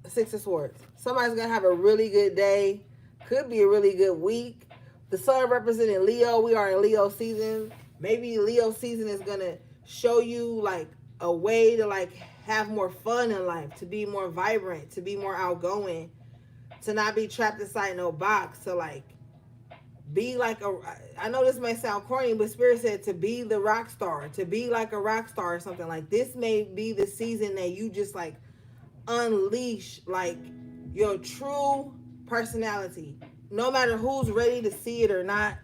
Six of Swords. Somebody's going to have a really good day. Could be a really good week. The sun representing Leo. We are in Leo season. Maybe Leo season is going to show you like a way to like have more fun in life, to be more vibrant, to be more outgoing, to not be trapped inside no box, to like be like I know this may sound corny, but Spirit said to be the rock star, to be like a rock star or something. Like this may be the season that you just like unleash like your true personality, no matter who's ready to see it or not.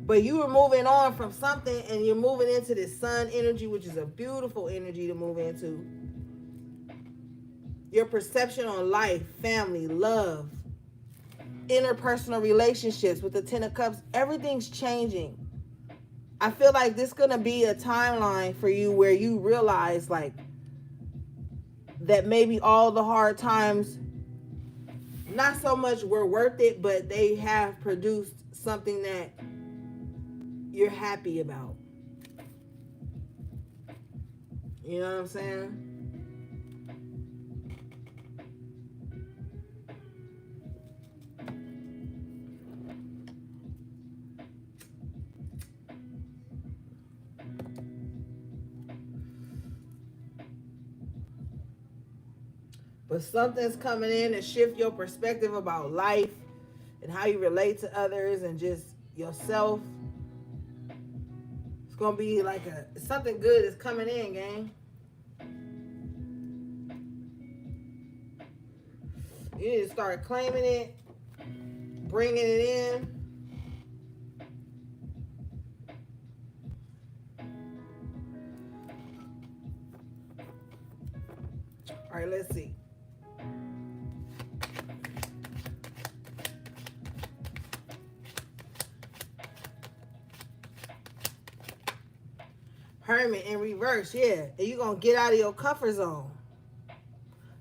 But you were moving on from something and you're moving into this sun energy, which is a beautiful energy to move into. Your perception on life, family, love, interpersonal relationships with the Ten of Cups, everything's changing. I feel like this is going to be a timeline for you where you realize like that maybe all the hard times, not so much were worth it, but they have produced something that you're happy about. You know what I'm saying? But something's coming in to shift your perspective about life and how you relate to others and just yourself. It's gonna be like something good is coming in, gang. You need to start claiming it, bringing it in. All right, let's see. Hermit in reverse, yeah. And you're going to get out of your comfort zone.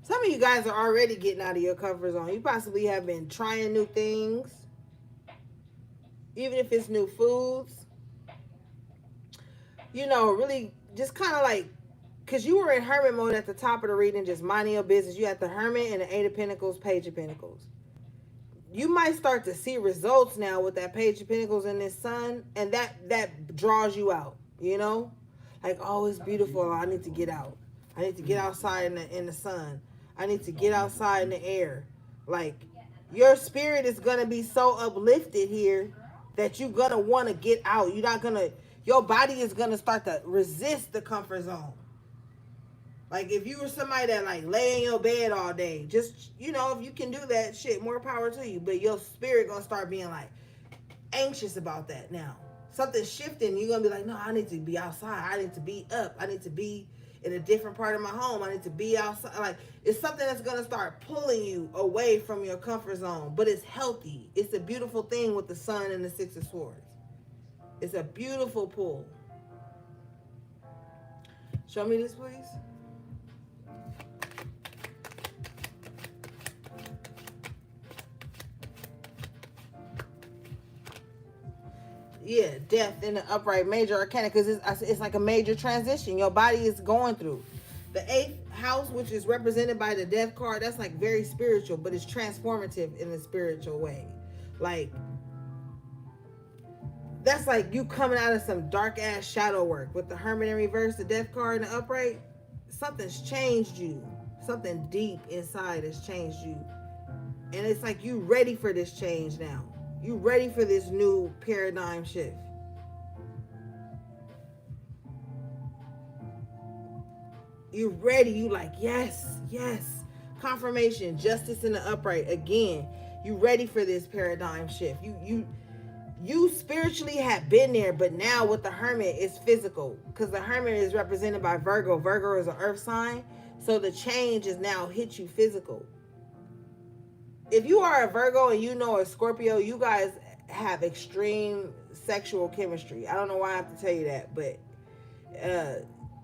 Some of you guys are already getting out of your comfort zone. You possibly have been trying new things. Even if it's new foods. You know, really just kind of like, because you were in hermit mode at the top of the reading, just minding your business. You had the Hermit and the Eight of Pentacles, Page of Pentacles. You might start to see results now with that Page of Pentacles and this Sun. And that draws you out, you know? Like, oh, it's beautiful. I need to get out. I need to get outside in the sun. I need to get outside in the air. Like, your spirit is going to be so uplifted here that you're going to want to get out. You're not going to, your body is going to start to resist the comfort zone. Like, if you were somebody that, like, lay in your bed all day, just, you know, if you can do that, shit, more power to you. But your spirit going to start being, like, anxious about that now. Something's shifting. You're going to be like, no, I need to be outside. I need to be up. I need to be in a different part of my home. I need to be outside. Like, it's something that's going to start pulling you away from your comfort zone. But it's healthy. It's a beautiful thing with the Sun and the Six of Swords. It's a beautiful pull. Show me this, please. Yeah, death in the upright major arcana, because it's like a major transition your body is going through. The 8th house, which is represented by the death card, that's like very spiritual, but it's transformative in a spiritual way. Like, that's like you coming out of some dark ass shadow work. With the Hermit in reverse, the death card and the upright, something's changed you. Something deep inside has changed you. And it's like you ready for this change now. You ready for this new paradigm shift. You ready. You like, yes, yes. Confirmation, justice in the upright. Again, you ready for this paradigm shift. You spiritually have been there, but now with the hermit, it's physical. Because the hermit is represented by Virgo. Virgo is an earth sign. So the change is now hit you physical. If you are a Virgo and you know a Scorpio, you guys have extreme sexual chemistry. I don't know why I have to tell you that, but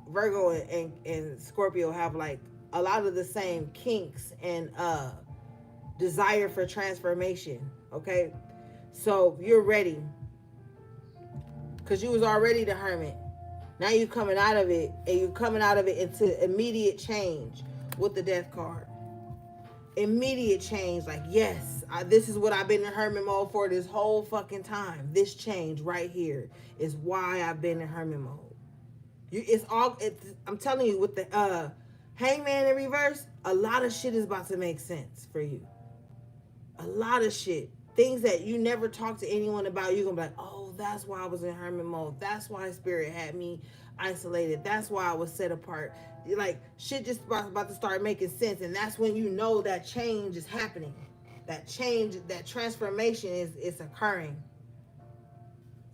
Virgo and Scorpio have like a lot of the same kinks and desire for transformation. Okay, so you're ready because you was already the hermit. Now you're coming out of it, and you're coming out of it into immediate change with the death card. Immediate change, like, yes, this is what I've been in hermit mode for this whole fucking time. This change right here is why I've been in hermit mode. I'm telling you, with the hangman in reverse, a lot of shit is about to make sense for you. A lot of shit. Things that you never talk to anyone about, you're gonna be like, oh, that's why I was in hermit mode. That's why spirit had me isolated. That's why I was set apart. Like, shit just about to start making sense. And that's when you know that change is happening. That change, that transformation is occurring.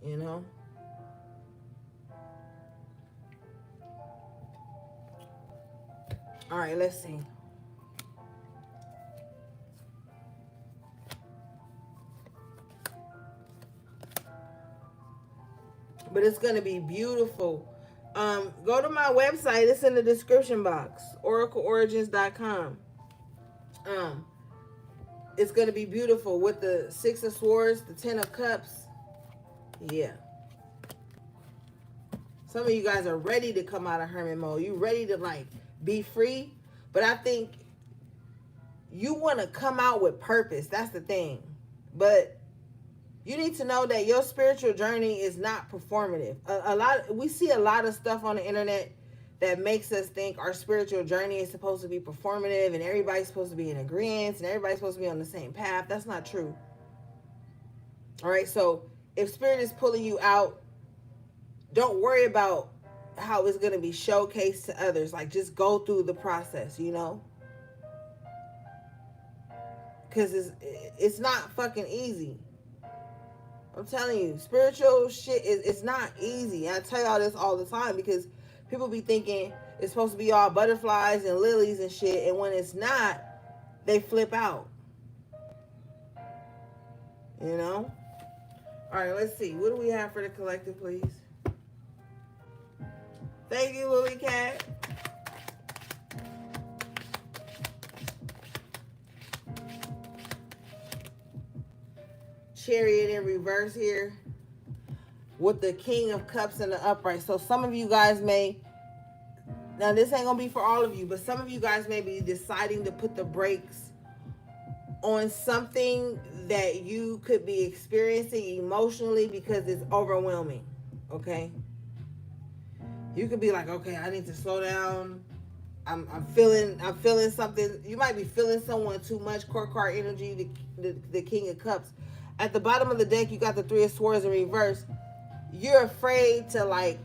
You know? All right, let's see. But it's going to be beautiful. Go to my website. It's in the description box. oracleorigins.com. It's going to be beautiful with the 6 of Swords, the 10 of Cups. Yeah. Some of you guys are ready to come out of hermit mode. You ready to, like, be free. But I think you want to come out with purpose. That's the thing. But you need to know that your spiritual journey is not performative. We see a lot of stuff on the internet that makes us think our spiritual journey is supposed to be performative and everybody's supposed to be in agreement and everybody's supposed to be on the same path. That's not true. All right, so if spirit is pulling you out, don't worry about how it's going to be showcased to others. Like, just go through the process, you know? Because it's not fucking easy. I'm telling you, spiritual shit it's not easy. And I tell y'all this all the time because people be thinking it's supposed to be all butterflies and lilies and shit, and when it's not, they flip out. You know? All right, let's see. What do we have for the collective, please? Thank you, Lily Cat. Chariot in reverse here with the King of Cups in the upright. So some of you guys may, now this ain't gonna be for all of you, but some of you guys may be deciding to put the brakes on something that you could be experiencing emotionally because it's overwhelming. Okay, you could be like, okay, I need to slow down. I'm feeling something. You might be feeling someone too much. Court card energy, the King of Cups. At the bottom of the deck, you got the 3 of Swords in reverse. You're afraid to, like,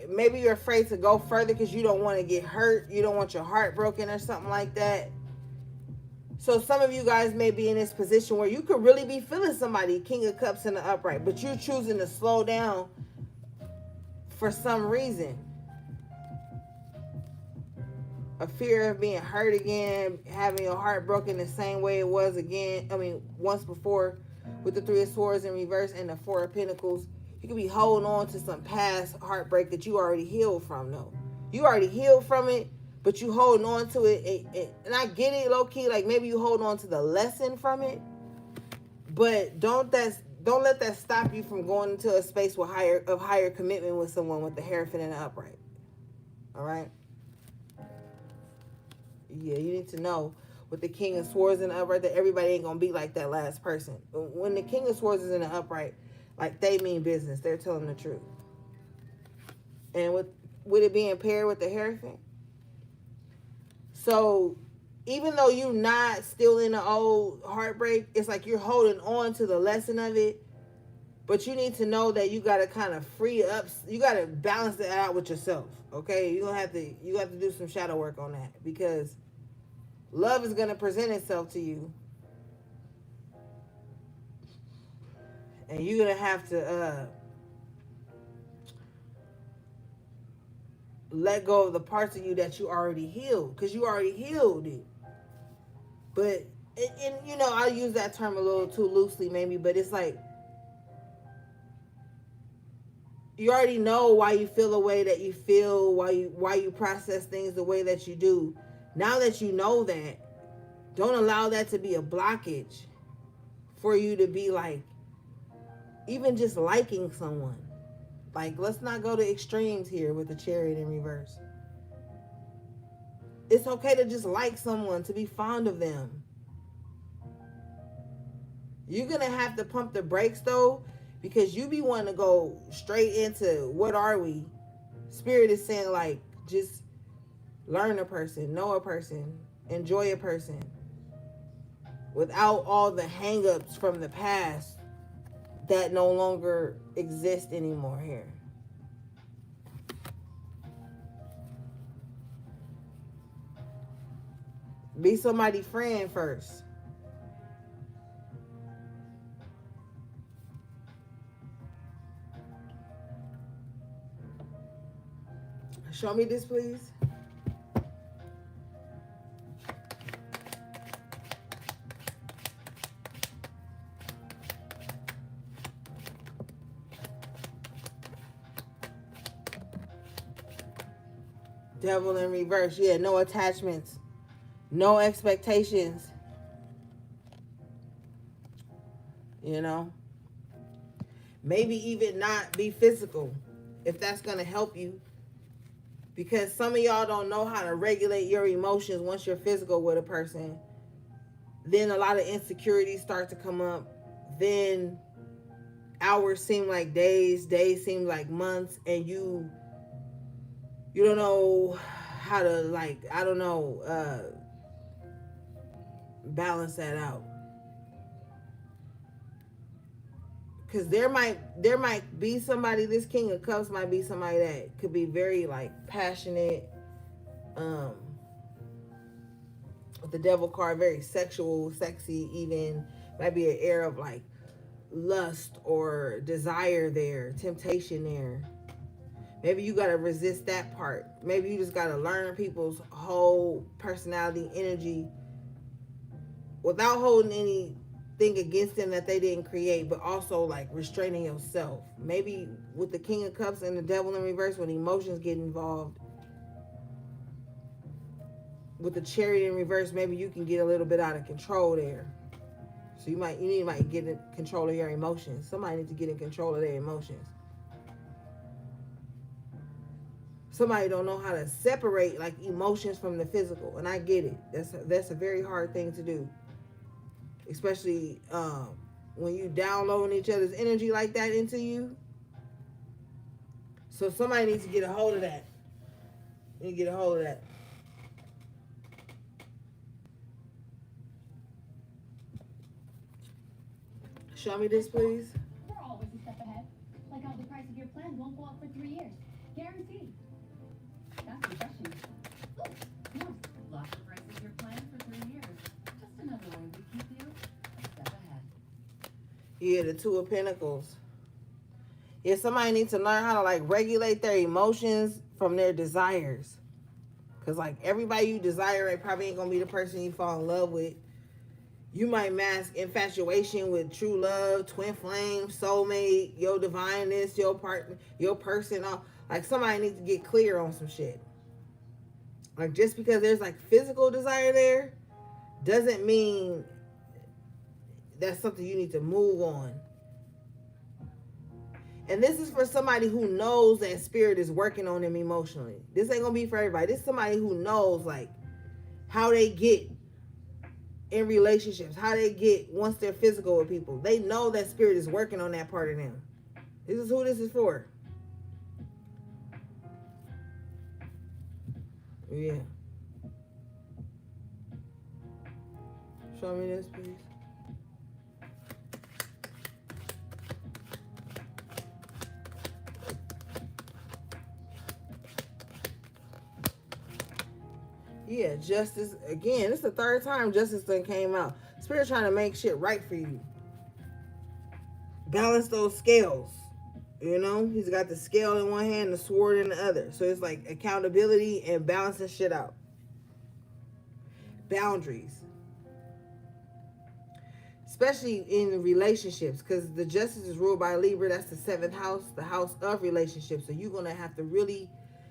maybe you're afraid to go further because you don't want to get hurt. You don't want your heart broken or something like that. So some of you guys may be in this position where you could really be feeling somebody, King of Cups in the upright, but you're choosing to slow down for some reason. A fear of being hurt again, having your heart broken the same way it was once before, with the 3 of Swords in reverse and the 4 of Pentacles. You could be holding on to some past heartbreak that you already healed from, though. You already healed from it, but you holding on to it. And I get it, low key, like maybe you hold on to the lesson from it, but don't let that stop you from going into a space with higher commitment with someone with the Hierophant in the upright. All right. Yeah, you need to know with the King of Swords in the upright that everybody ain't gonna be like that last person. When the King of Swords is in the upright, like, they mean business. They're telling the truth. And with it being paired with the Hierophant, so even though you're not still in the old heartbreak, it's like you're holding on to the lesson of it. But you need to know that you gotta kind of free up. You gotta balance it out with yourself. Okay, you have to do some shadow work on that, because love is gonna present itself to you, and you're gonna have to let go of the parts of you that you already healed, because you already healed it. But and you know, I use that term a little too loosely maybe, but it's like you already know why you feel the way that you feel, why you process things the way that you do. Now that you know that, don't allow that to be a blockage for you to be like, even just liking someone. Like, let's not go to extremes here with the Chariot in reverse. It's okay to just like someone, to be fond of them. You're gonna have to pump the brakes though, because you be wanting to go straight into what are we. Spirit is saying, like, just learn a person, know a person, enjoy a person, without all the hang-ups from the past that no longer exist anymore here. Be somebody's friend first. Show me this, please. Devil in reverse. Yeah, no attachments, no expectations. You know, maybe even not be physical, if that's going to help you. Because some of y'all don't know how to regulate your emotions once you're physical with a person. Then a lot of insecurities start to come up. Then hours seem like days, days seem like months, and you don't know how to, like, I don't know, balance that out. Because there might be somebody, this King of Cups might be somebody that could be very, like, passionate, with the Devil card, very sexual, sexy, even might be an air of like lust or desire there, temptation there. Maybe you got to resist that part. Maybe you just got to learn people's whole personality, energy, without holding anything against them that they didn't create, but also like restraining yourself. Maybe with the King of Cups and the Devil in reverse, when emotions get involved, with the Chariot in reverse, maybe you can get a little bit out of control there. So you might get in control of your emotions. Somebody needs to get in control of their emotions. Somebody don't know how to separate like emotions from the physical, and I get it. That's a very hard thing to do, especially when you downloading each other's energy like that into you. So somebody needs to get a hold of that. Show me this, please. We're always a step ahead. Like how the price of your plan won't go up for 3 years. Guaranteed. That's refreshing. Look, yes. Lock the price of your plan for 3 years. Just another way we keep you a step ahead. Yeah, the Two of Pentacles. Yeah, somebody needs to learn how to like regulate their emotions from their desires. Because like everybody you desire, it probably ain't going to be the person you fall in love with. You might mask infatuation with true love, twin flame, soulmate, your divineness, your partner, your person. Like somebody needs to get clear on some shit. Like just because there's like physical desire there doesn't mean that's something you need to move on. And this is for somebody who knows that spirit is working on them emotionally. This ain't gonna be for everybody. This is somebody who knows like how they get in relationships, how they get once they're physical with people. They know that spirit is working on that part of them. This is who this is for. Yeah. Show me this, please. Yeah, justice. Again, it's the third time justice thing came out. Spirit trying to make shit right for you. Balance those scales. You know, he's got the scale in one hand, the sword in the other. So it's like accountability and balancing shit out. Boundaries. Especially in relationships, because the justice is ruled by Libra. That's the seventh house, the house of relationships. So you're going to have to really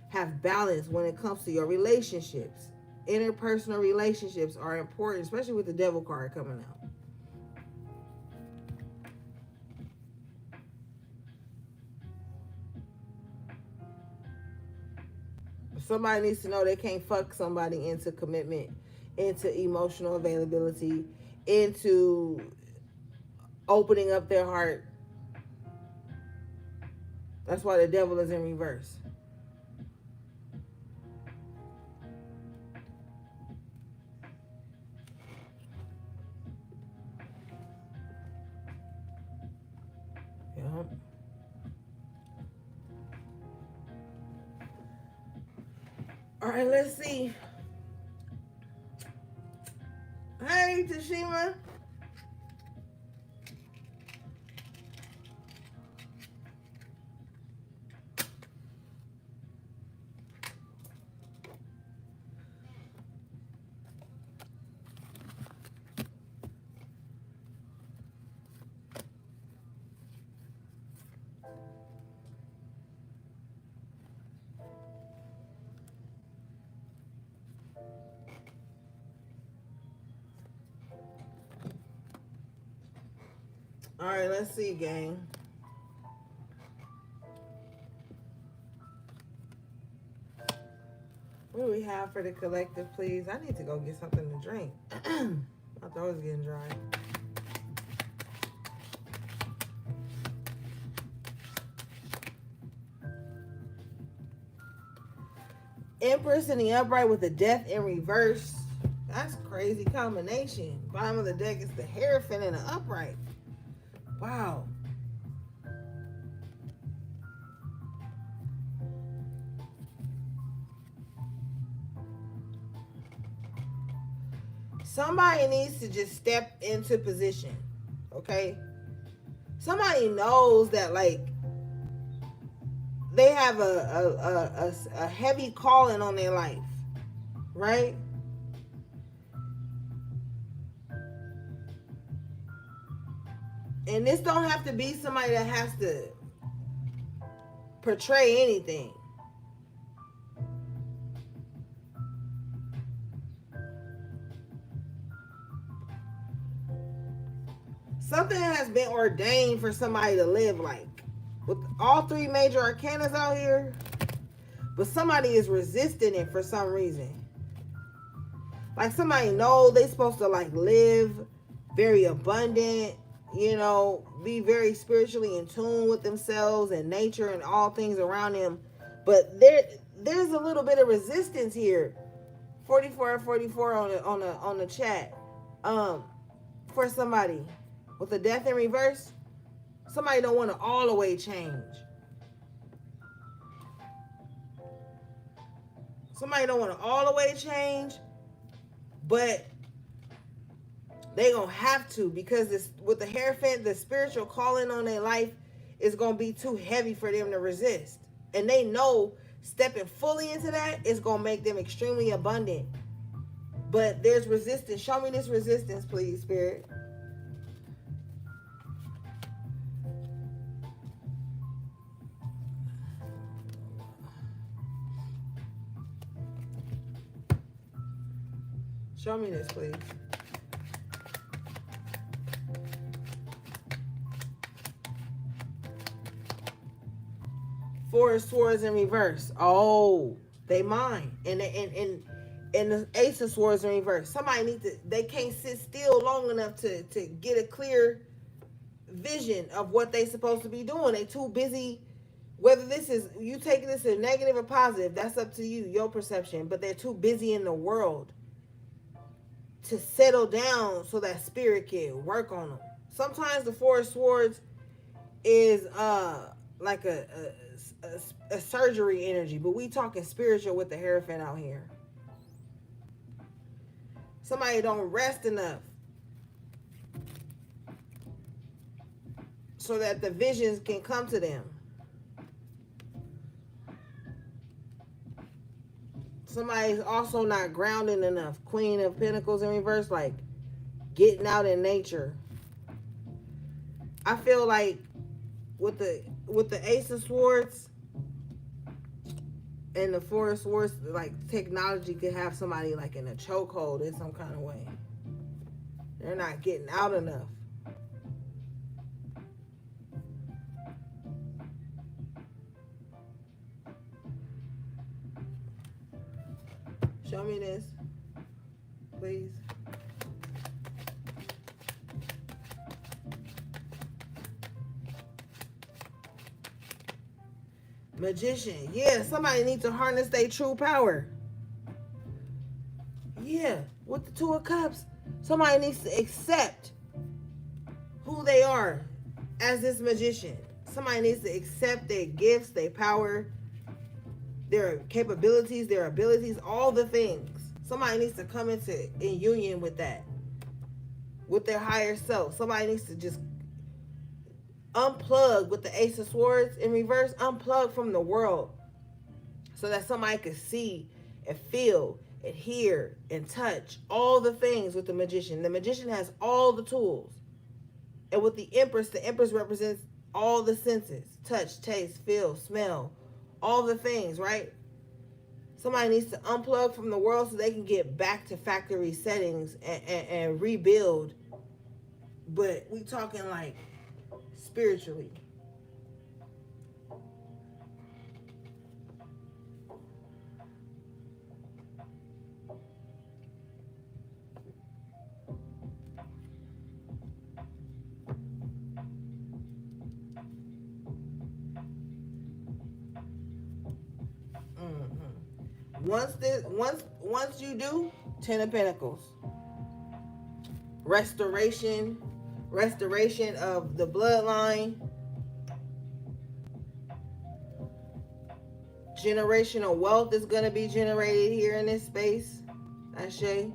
have balance when it comes to your relationships. Interpersonal relationships are important, especially with the devil card coming out. Somebody needs to know they can't fuck somebody into commitment, into emotional availability, into opening up their heart. That's why the devil is in reverse. Yeah. All right, let's see. Hey, Tashima. All right, let's see, gang. What do we have for the collective, please? I need to go get something to drink. My throat is getting dry. Empress in the upright with the death in reverse. That's a crazy combination. Bottom of the deck is the Hierophant in the upright. Wow. Somebody needs to just step into position. Okay? Somebody knows that, like, they have a heavy calling on their life, right? And this don't have to be somebody that has to portray anything. Something has been ordained for somebody to live like. With all three major arcanas out here, but somebody is resisting it for some reason. Like somebody knows they supposed to like live very abundant, you know, be very spiritually in tune with themselves and nature and all things around them. But there's a little bit of resistance here. 44 and 44 on the chat. For somebody with a death in reverse. Somebody don't want to all the way change. Somebody don't want to all the way change, but they gonna have to, because this with the Hierophant, the spiritual calling on their life is gonna be too heavy for them to resist. And they know stepping fully into that is gonna make them extremely abundant. But there's resistance. Show me this resistance, please, Spirit. Show me this, please. Four of Swords in reverse. Oh, they mine. And the Ace of Swords in reverse. Somebody needs to, they can't sit still long enough to get a clear vision of what they supposed to be doing. They too busy. Whether this is, you take this as negative or positive, that's up to you, your perception. But they're too busy in the world. to settle down so that spirit can work on them. Sometimes the Four of Swords is like a surgery energy, but we talking spiritual with the Hierophant out here. Somebody don't rest enough so that the visions can come to them. Somebody's also not grounded enough. Queen of Pentacles in reverse, like getting out in nature. I feel like with the Ace of Swords and the Four of Swords, like technology could have somebody like in a chokehold in some kind of way. They're not getting out enough. Show me this, please. Magician. Yeah, somebody needs to harness their true power. Yeah, with the Two of Cups. Somebody needs to accept who they are as this magician. Somebody needs to accept their gifts, their power, their capabilities, their abilities, all the things. Somebody needs to come in union with that, with their higher self. Somebody needs to just unplug with the Ace of Swords in reverse, unplug from the world so that somebody could see and feel and hear and touch all the things with the magician. The magician has all the tools. And with the Empress represents all the senses: touch, taste, feel, smell, all the things, right? Somebody needs to unplug from the world so they can get back to factory settings and rebuild. But we talking like spiritually. Once you do, 10 of Pentacles. Restoration of the bloodline. Generational wealth is going to be generated here in this space. Ashe.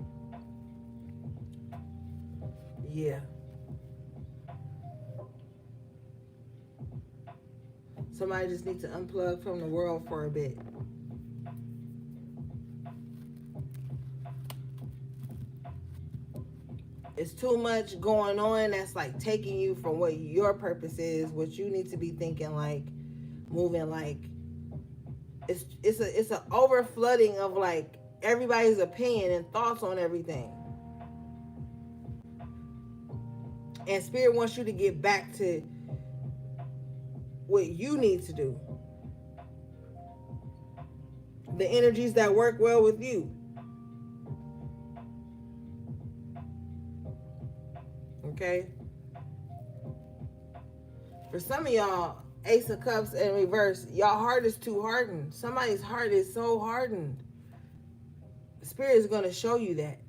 Yeah. Somebody just needs to unplug from the world for a bit. It's too much going on that's like taking you from what your purpose is, what you need to be thinking, like moving, like it's an over flooding of like everybody's opinion and thoughts on everything. And Spirit wants you to get back to what you need to do. The energies that work well with you. Okay? For some of y'all, Ace of Cups in reverse, y'all heart is too hardened. Somebody's heart is so hardened. Spirit is going to show you that.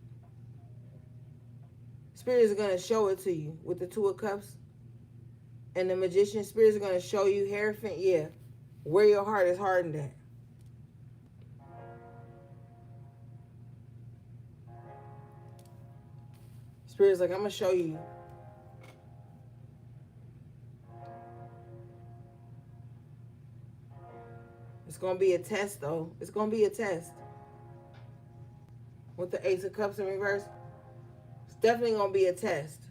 Spirit is going to show it to you with the Two of Cups and the Magician. Spirit is going to show you, Hierophant, yeah, where your heart is hardened at. Spirit's like, I'm going to show you. It's going to be a test, though. It's going to be a test. With the Ace of Cups in reverse, it's definitely going to be a test.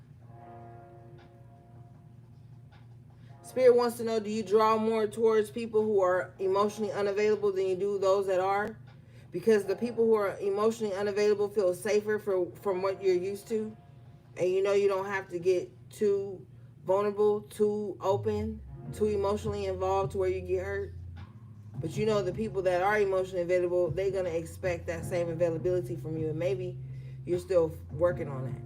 Spirit wants to know, do you draw more towards people who are emotionally unavailable than you do those that are? Because the people who are emotionally unavailable feel safer from what you're used to. And you know you don't have to get too vulnerable, too open, too emotionally involved to where you get hurt. But you know the people that are emotionally available, they're going to expect that same availability from you. And maybe you're still working on that.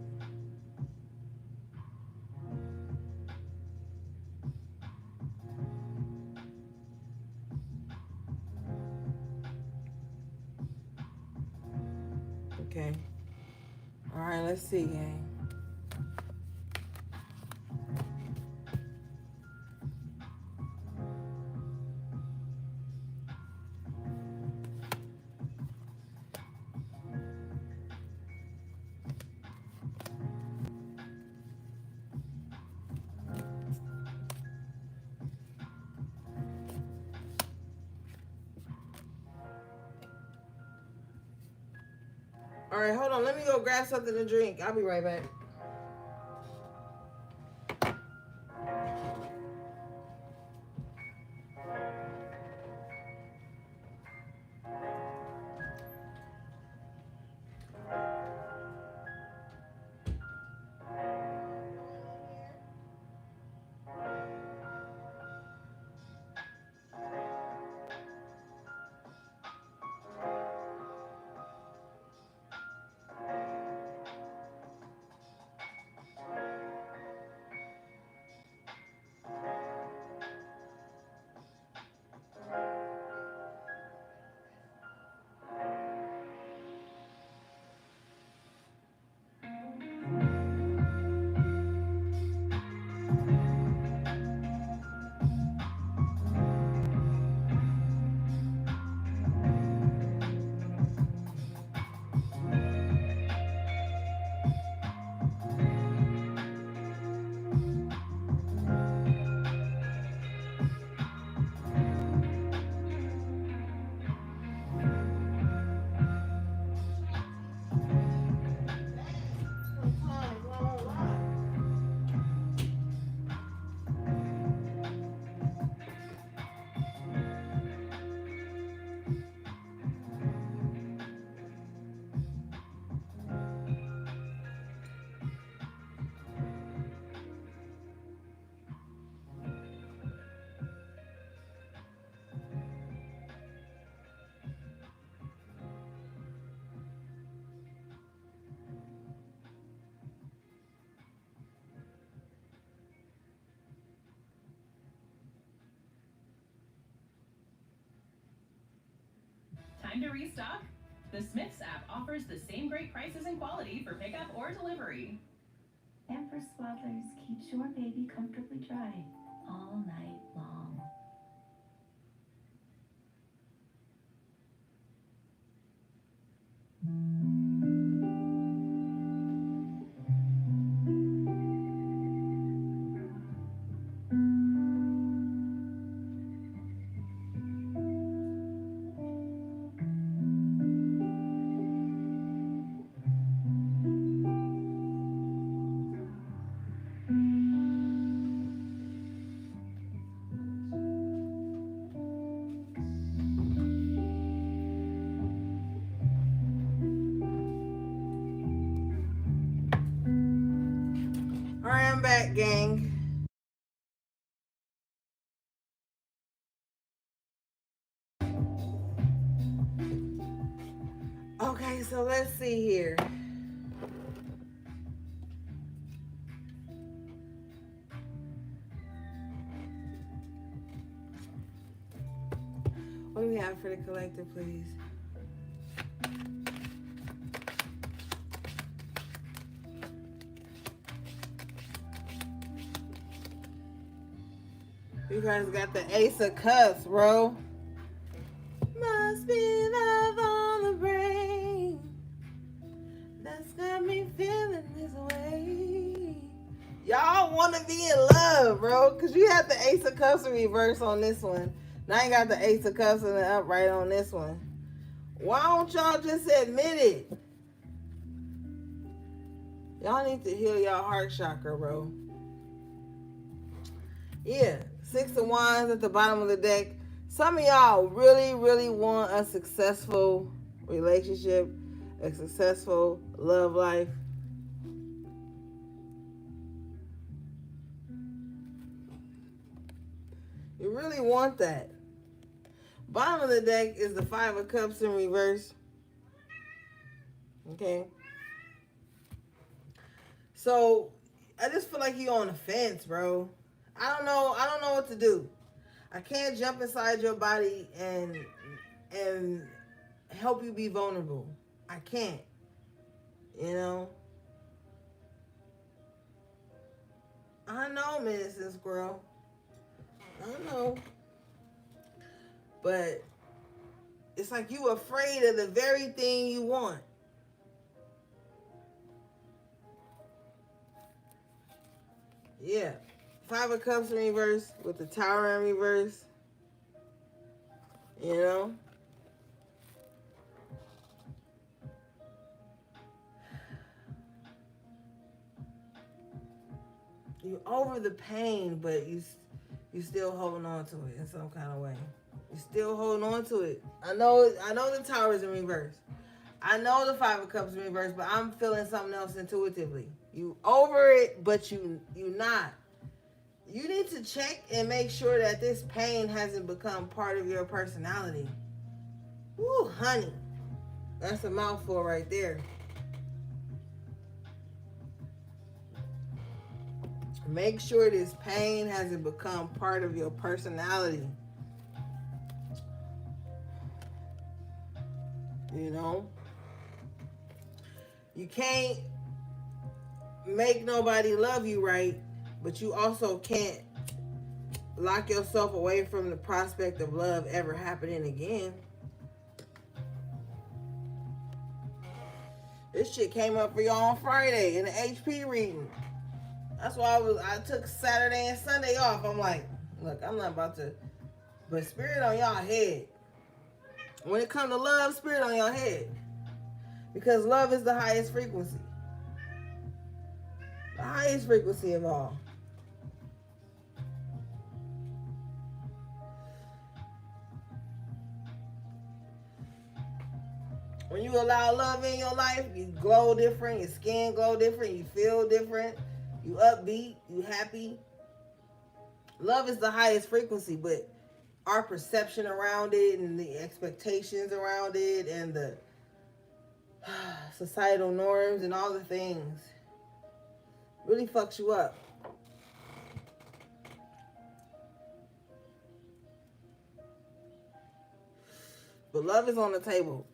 Okay. All right, let's see, gang. All right, hold on. Let me go grab something to drink. I'll be right back. Time to restock? The Smiths app offers the same great prices and quality for pickup or delivery. Empress Swaddlers keeps your baby comfortably dry all night long. All right, I'm back, gang. Okay, so let's see here. What do we have for the collective, please? You guys got the Ace of Cups, bro. Must be love on the brain that's got me feeling this way. Y'all want to be in love, bro, because you have the Ace of Cups in reverse on this one. Now you got the Ace of Cups in the upright on this one. Why don't y'all just admit it? Y'all need to heal y'all heart chakra, bro. Yeah, Six of Wands at the bottom of the deck. Some of y'all really, really want a successful relationship, a successful love life. You really want that. Bottom of the deck is the Five of Cups in reverse. Okay. So I just feel like you're on the fence, bro. I don't know what to do. I can't jump inside your body and help you be vulnerable. I can't. You know? I know, Medicine Squirrel. I know. But it's like you afraid of the very thing you want. Yeah. Five of Cups in reverse with the Tower in reverse. You know? You over the pain, but you still holding on to it in some kind of way. You still holding on to it. I know the Tower is in reverse. I know the Five of Cups in reverse, but I'm feeling something else intuitively. You over it, but you not. You need to check and make sure that this pain hasn't become part of your personality. Ooh, honey. That's a mouthful right there. Make sure this pain hasn't become part of your personality. You know? You can't make nobody love you right, but you also can't lock yourself away from the prospect of love ever happening again. This shit came up for y'all on Friday in the HP reading. That's why I took Saturday and Sunday off. I'm like, look, I'm not about to, but spirit on y'all head. When it comes to love, spirit on your head. Because love is the highest frequency. The highest frequency of all. When you allow love in your life, you glow different, your skin glow different, you feel different, you upbeat, you happy. Love is the highest frequency, but our perception around it and the expectations around it and the societal norms and all the things really fucks you up. But love is on the table.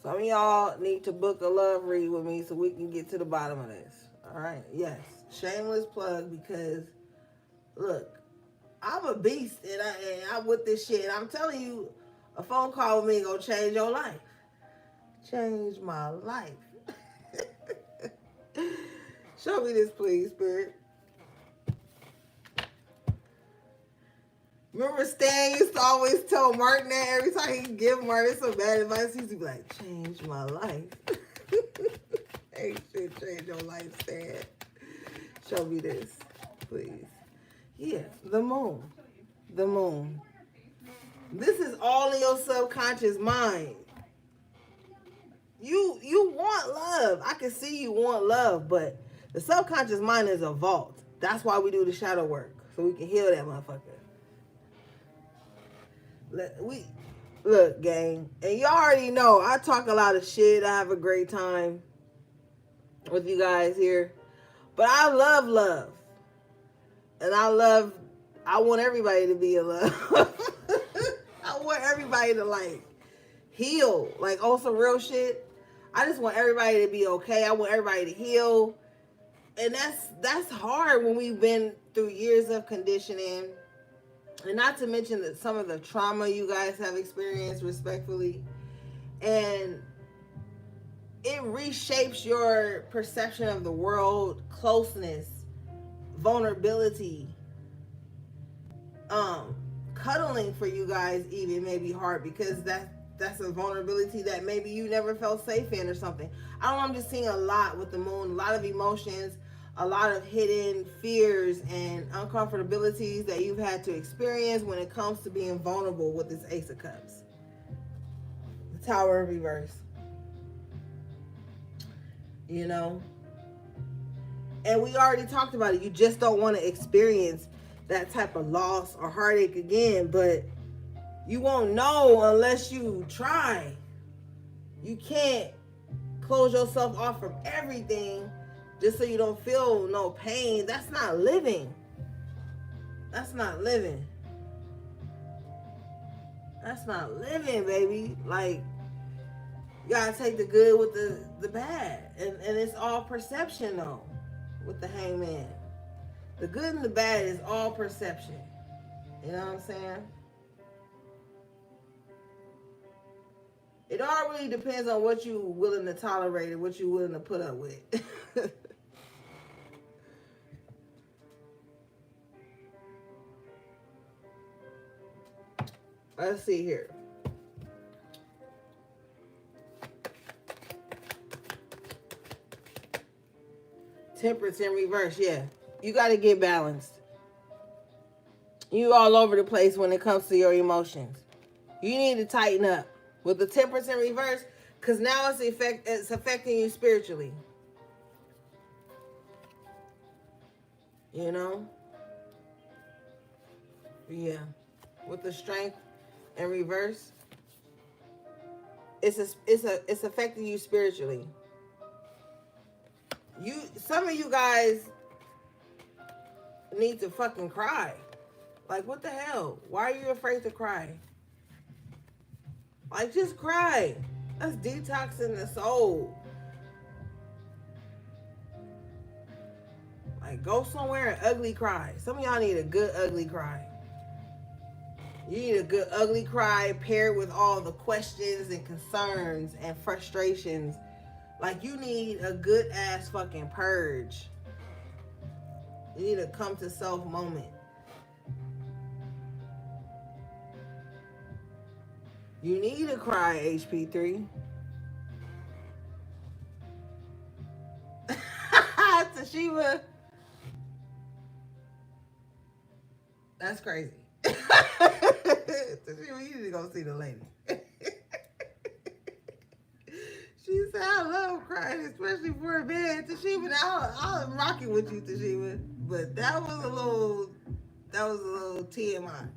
Some of y'all need to book a love read with me so we can get to the bottom of this. All right? Yes. Shameless plug because, look, I'm a beast and I'm with this shit. I'm telling you, a phone call with me gonna change your life. Change my life. Show me this, please, Spirit. Remember Stan used to always tell Martin that every time he'd give Martin some bad advice, he used to be like, change my life. Ain't shit change your life, Stan. Show me this, please. Yeah, the moon. The moon. This is all in your subconscious mind. You want love. I can see you want love, but the subconscious mind is a vault. That's why we do the shadow work, so we can heal that motherfucker. Look, gang, and y'all already know I talk a lot of shit. I have a great time with you guys here, but I love love, and I want everybody to be in love. I want everybody to like heal, like on some real shit. I just want everybody to be okay. I want everybody to heal, and that's hard when we've been through years of conditioning. And not to mention that some of the trauma you guys have experienced, respectfully. And it reshapes your perception of the world, closeness, vulnerability. Cuddling for you guys even may be hard because that's a vulnerability that maybe you never felt safe in or something. I don't know, I'm just seeing a lot with the moon, a lot of emotions, a lot of hidden fears and uncomfortabilities that you've had to experience when it comes to being vulnerable with this Ace of Cups. The Tower in reverse. You know? And we already talked about it. You just don't want to experience that type of loss or heartache again, but you won't know unless you try. You can't close yourself off from everything just so you don't feel no pain. That's not living. That's not living. That's not living, baby. Like, you gotta take the good with the bad. And it's all perception, though, with the Hangman. The good and the bad is all perception. You know what I'm saying? It all really depends on what you willing to tolerate and what you willing to put up with. Let's see here. Temperance in reverse, yeah. You got to get balanced. You all over the place when it comes to your emotions. You need to tighten up with the temperance in reverse, because now it's affecting you spiritually. You know? Yeah. With the strength in reverse, it's affecting you spiritually. Some of you guys need to fucking cry. Like, what the hell? Why are you afraid to cry? Like, just cry. That's detoxing the soul. Like, go somewhere and ugly cry. Some of y'all need a good ugly cry. You need a good ugly cry paired with all the questions and concerns and frustrations. Like, you need a good ass fucking purge. You need a come to self moment. You need to cry, HP3. Toshiba. That's crazy. Toshiba, you need to go see the lady. She said, I love crying, especially for a man. Toshiba, I'm rocking with you, Toshiba. But that was a little TMI.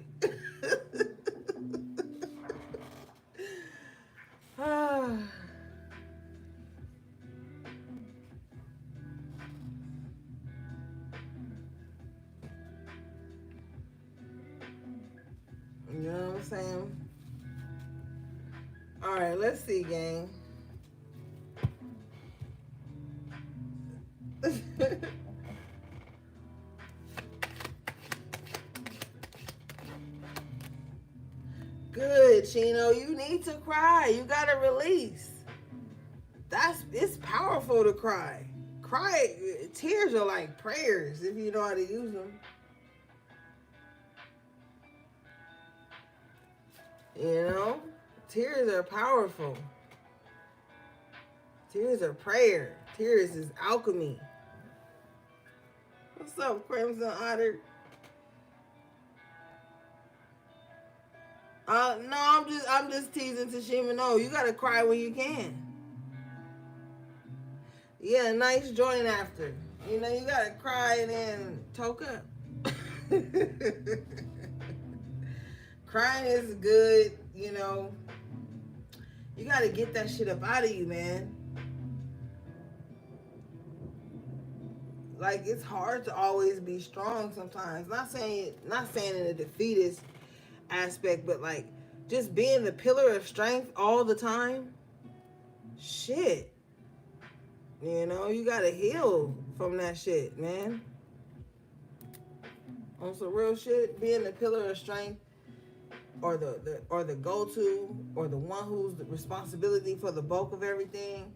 You know what I'm saying? All right, let's see, gang. Good, Chino. You need to cry. You gotta release. It's powerful to cry. Cry. Tears are like prayers if you know how to use them. You know, tears are powerful. Tears are prayer. Tears is alchemy. What's up, Crimson Otter? No, I'm just teasing Tashima. No, you gotta cry when you can. Yeah, nice joint after. You know, you gotta cry and then toke up. Crying is good, you know. You gotta get that shit up out of you, man. Like, it's hard to always be strong sometimes. Not saying in a defeatist aspect, but like just being the pillar of strength all the time. Shit. You know, you gotta heal from that shit, man. On some real shit, being the pillar of strength, or the go-to, or the one who's the responsibility for the bulk of everything.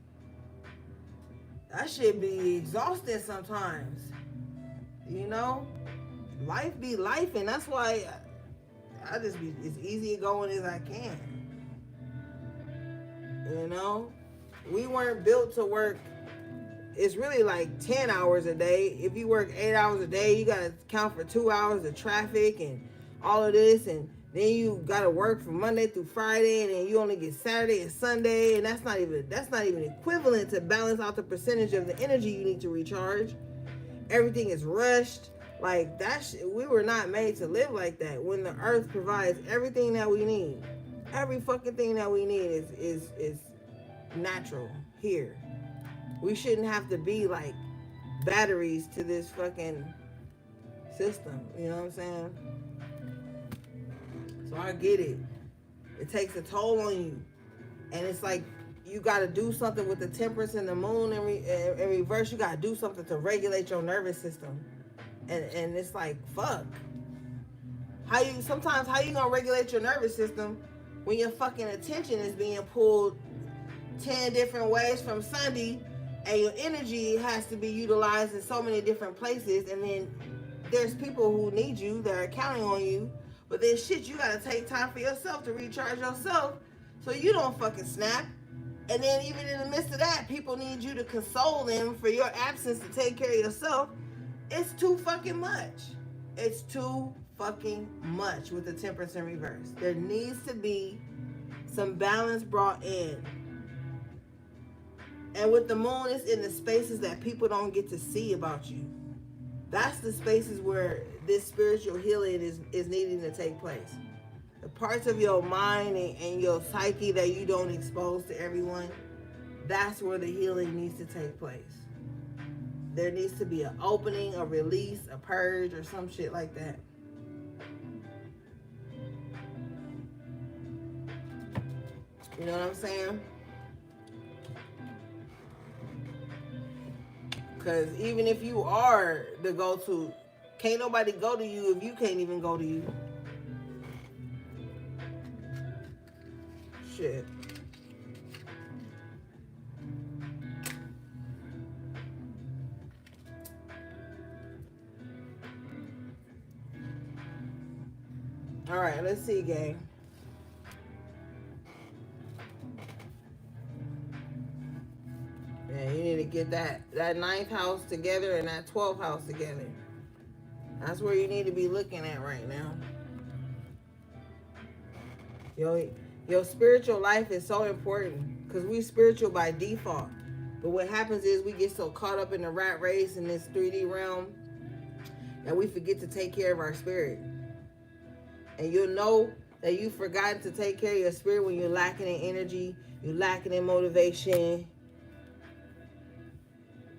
That shit be exhausting sometimes. You know? Life be life, and that's why I just be as easy going as I can. You know? We weren't built to work. It's really like 10 hours a day. If you work 8 hours a day, you gotta count for 2 hours of traffic and all of this, and then you gotta work from Monday through Friday, and then you only get Saturday and Sunday, and that's not even equivalent to balance out the percentage of the energy you need to recharge. Everything is rushed. Like, we were not made to live like that. When the earth provides everything that we need, every fucking thing that we need is natural here. We shouldn't have to be like batteries to this fucking system. You know what I'm saying? So I get it. It takes a toll on you. And it's like you got to do something with the temperance and the moon in reverse. You got to do something to regulate your nervous system. And it's like, fuck. How you gonna regulate your nervous system when your fucking attention is being pulled 10 different ways from Sunday, and your energy has to be utilized in so many different places, and then there's people who need you that are counting on you, but then shit, you gotta take time for yourself to recharge yourself so you don't fucking snap. And then even in the midst of that, people need you to console them for your absence to take care of yourself. It's too fucking much. It's too fucking much with the temperance in reverse. There needs to be some balance brought in. And with the moon, it's in the spaces that people don't get to see about you. That's the spaces where this spiritual healing is needing to take place. The parts of your mind and your psyche that you don't expose to everyone, that's where the healing needs to take place. There needs to be an opening, a release, a purge, or some shit like that. You know what I'm saying? Because even if you are the go-to, can't nobody go to you if you can't even go to you. Shit. All right, let's see, gang. Yeah, you need to get that 9th house together and that 12th house together. That's where you need to be looking at right now. Your spiritual life is so important because we spiritual by default. But what happens is we get so caught up in the rat race in this 3D realm that we forget to take care of our spirit. And you'll know that you've forgotten to take care of your spirit when you're lacking in energy, you're lacking in motivation,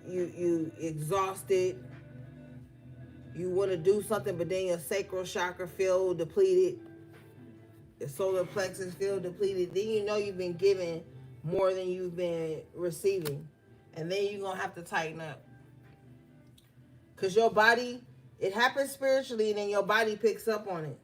you exhausted, you want to do something, but then your sacral chakra feel depleted, your solar plexus feel depleted. Then you know you've been given more than you've been receiving. And then you're going to have to tighten up. Because your body, it happens spiritually, and then your body picks up on it.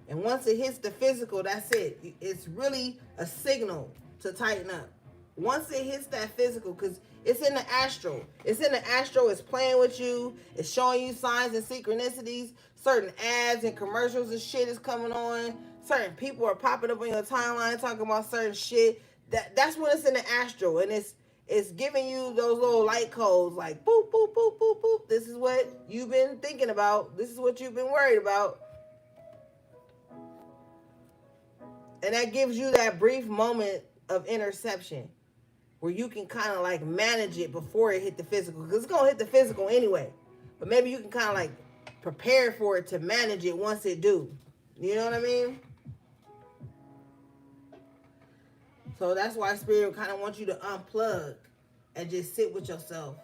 And once it hits the physical, that's it. It's really a signal to tighten up. Once it hits that physical, because it's in the astral. It's in the astral. It's playing with you. It's showing you signs and synchronicities. Certain ads and commercials and shit is coming on. Certain people are popping up on your timeline talking about certain shit. That's when it's in the astral. And it's giving you those little light codes like boop, boop, boop, boop, boop. This is what you've been thinking about. This is what you've been worried about. And that gives you that brief moment of interception where you can kind of like manage it before it hit the physical. Because it's going to hit the physical anyway. But maybe you can kind of like prepare for it to manage it once it do. You know what I mean? So that's why Spirit kind of wants you to unplug and just sit with yourself.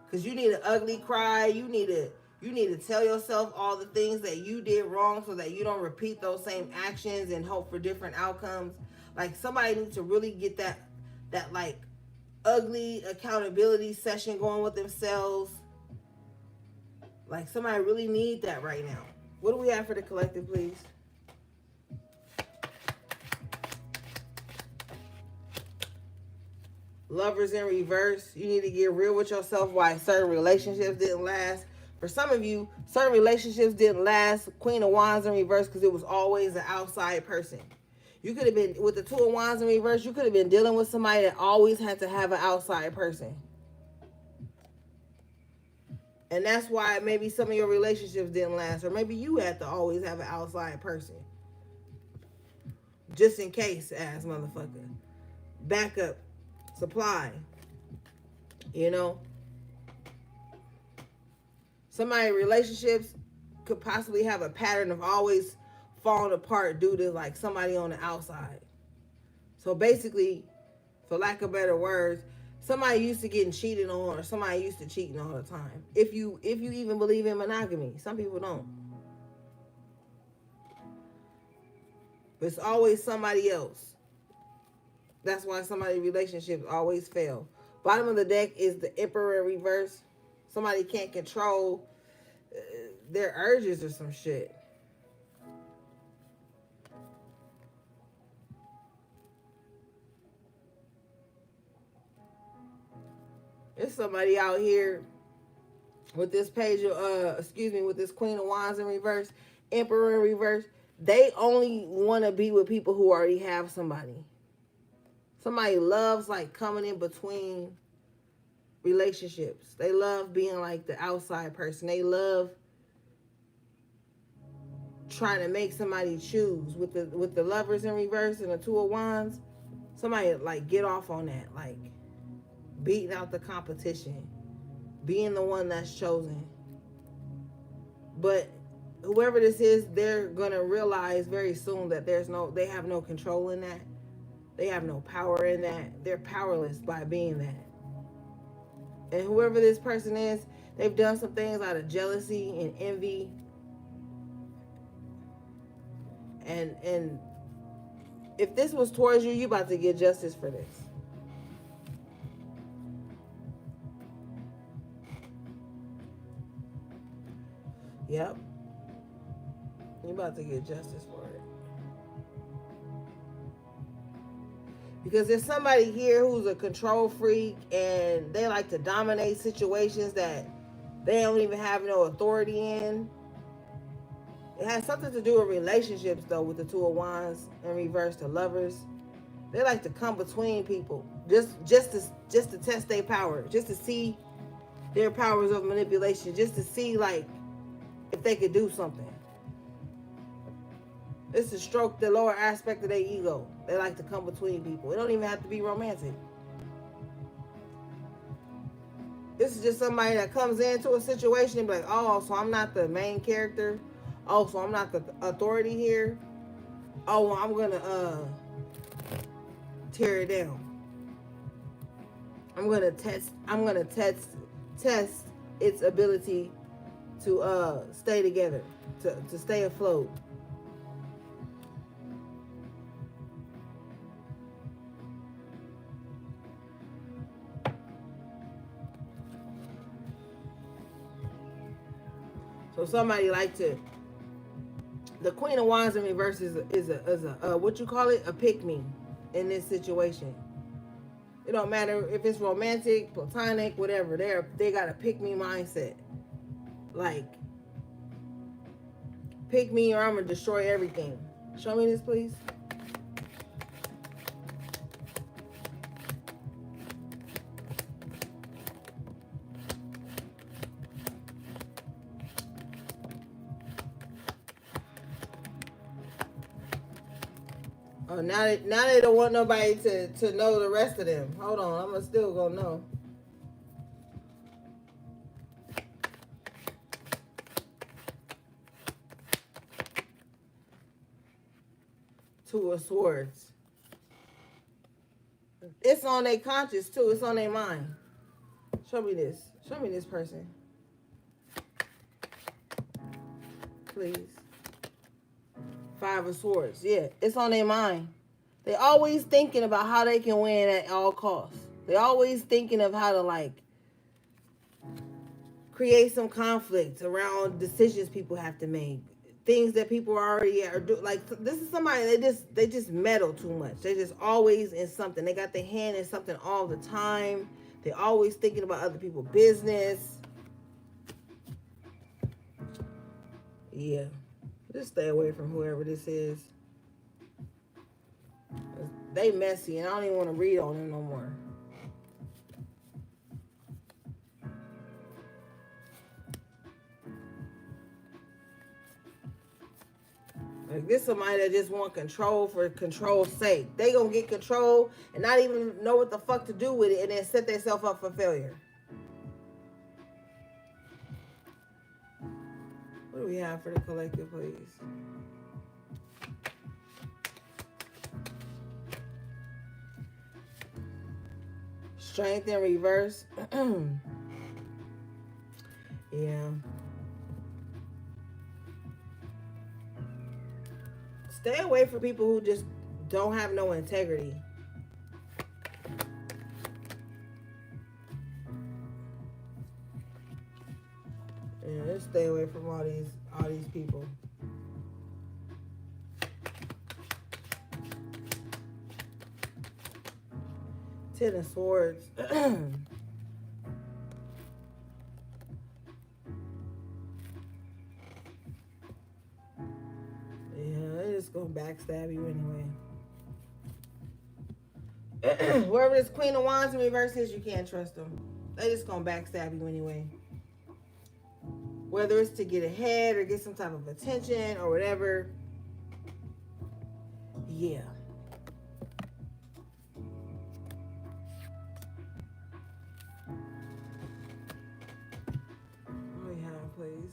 Because you need an ugly cry. You need to tell yourself all the things that you did wrong so that you don't repeat those same actions and hope for different outcomes. Like somebody needs to really get that like ugly accountability session going with themselves. Like somebody really need that right now. What do we have for the collective, please? Lovers in reverse. You need to get real with yourself why certain relationships didn't last. For some of you, certain relationships didn't last. Queen of Wands in reverse because it was always an outside person. You could have been, with the Two of Wands in reverse, you could have been dealing with somebody that always had to have an outside person. And that's why maybe some of your relationships didn't last. Or maybe you had to always have an outside person. Just in case, ass motherfucker. Backup. Supply. You know? Somebody's relationships could possibly have a pattern of always falling apart due to like somebody on the outside. So basically, for lack of better words, somebody used to getting cheated on or somebody used to cheating all the time. If you even believe in monogamy. Some people don't. But it's always somebody else. That's why somebody's relationships always fail. Bottom of the deck is the Emperor reverse. Somebody can't control their urges or some shit. There's somebody out here with this page of with this Queen of Wands in reverse, Emperor in reverse. They only want to be with people who already have somebody. Somebody loves like coming in between relationships. They love being like the outside person. They love trying to make somebody choose. With the lovers in reverse and the Two of Wands, somebody like get off on that, like beating out the competition, being the one that's chosen. But whoever this is, they're gonna realize very soon that they have no control in that. They have no power in that. They're powerless by being that. And whoever this person is, they've done some things out of jealousy and envy. And if this was towards you, you about to get justice for this. Yep. You about to get justice for it. Because there's somebody here who's a control freak and they like to dominate situations that they don't even have no authority in. It has something to do with relationships though, with the Two of Wands in reverse to lovers. They like to come between people just to test their power, just to see their powers of manipulation, just to see like if they could do something. It's to stroke the lower aspect of their ego. They like to come between people. It don't even have to be romantic. This is just somebody that comes into a situation and be like, oh, so I'm not the main character. Oh, so I'm not the authority here. Oh, well, I'm gonna tear it down. I'm gonna test its ability to stay together, to stay afloat. So somebody like to. The Queen of Wands in reverse is a what you call it, a pick me in this situation. It don't matter if it's romantic, platonic, whatever. They got a pick me mindset. Like, pick me or I'm gonna destroy everything. Show me this, please. Oh, now they don't want nobody to know the rest of them. Hold on, I'm still gonna know. Two of Swords. It's on their conscience too. It's on their mind. Show me this. Show me this person. Please. Five of Swords. Yeah, it's on their mind. They always thinking about how they can win at all costs. They always thinking of how to like create some conflict around decisions people have to make, things that people already are doing. Like, this is somebody they just meddle too much. They just always in something. They got their hand in something all the time. They always thinking about other people's business. Yeah. Just stay away from whoever this is. They messy and I don't even want to read on them no more. Like, this is somebody that just want control for control's sake. They gonna get control and not even know what the fuck to do with it and then set themselves up for failure. What do we have for the collective, please? Strength in reverse. Yeah. Stay away from people who just don't have no integrity. Just stay away from all these people. Ten of Swords. Yeah, they're just gonna backstab you anyway. Whoever this Queen of Wands in reverse is, you can't trust them. They just gonna backstab you anyway. Whether it's to get ahead or get some type of attention or whatever. Yeah. Oh yeah, please.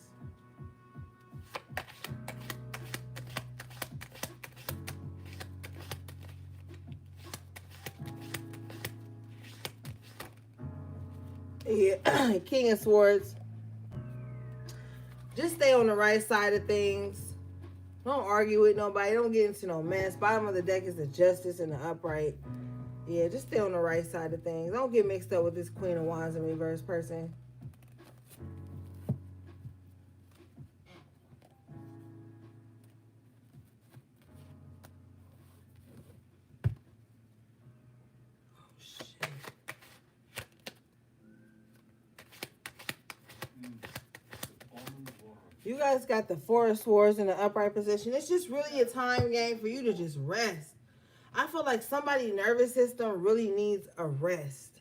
Yeah, King of Swords. Just stay on the right side of things. Don't argue with nobody. Don't get into no mess. Bottom of the deck is the Justice and the Upright. Yeah, just stay on the right side of things. Don't get mixed up with this Queen of Wands in reverse person. You guys got the Four of Swords in the upright position. It's just really a time game for you to just rest. I feel like somebody's nervous system really needs a rest.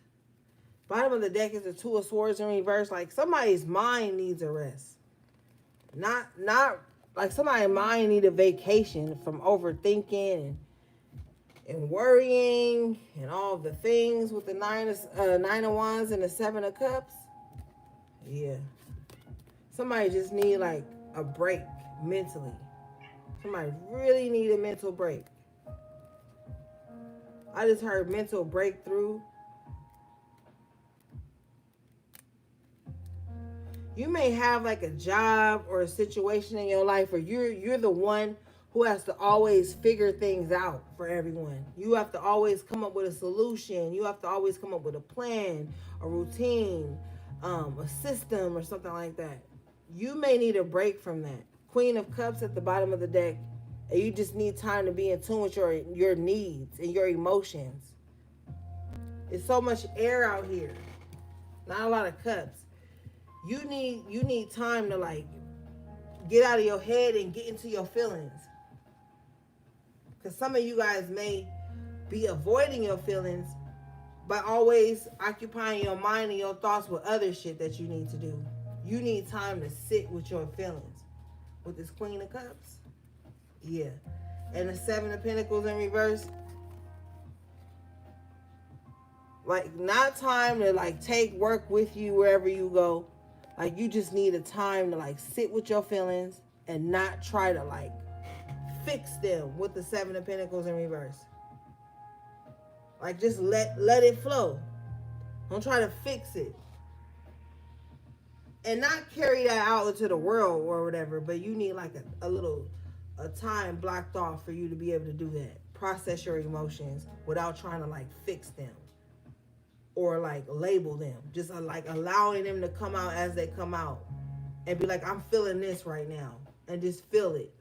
Bottom of the deck is the Two of Swords in reverse. Like somebody's mind needs a rest. Not like somebody's mind need a vacation from overthinking and worrying and all the things with the Nine of Wands and the Seven of Cups. Yeah. Somebody just need like a break mentally. Somebody really need a mental break. I just heard mental breakthrough. You may have like a job or a situation in your life where you're the one who has to always figure things out for everyone. You have to always come up with a solution. You have to always come up with a plan, a routine, a system or something like that. You may need a break from that. Queen of Cups at the bottom of the deck. And you just need time to be in tune with your needs and your emotions. There's so much air out here. Not a lot of cups. You need time to like get out of your head and get into your feelings. Because some of you guys may be avoiding your feelings by always occupying your mind and your thoughts with other shit that you need to do. You need time to sit with your feelings. With this Queen of Cups. Yeah. And the Seven of Pentacles in reverse. Like, not time to, like, take work with you wherever you go. Like, you just need a time to, like, sit with your feelings and not try to, like, fix them with the Seven of Pentacles in reverse. Like, just let it flow. Don't try to fix it. And not carry that out into the world or whatever, but you need like a time blocked off for you to be able to do that. Process your emotions without trying to like fix them or like label them. Just like allowing them to come out as they come out and be like, I'm feeling this right now, and just feel it.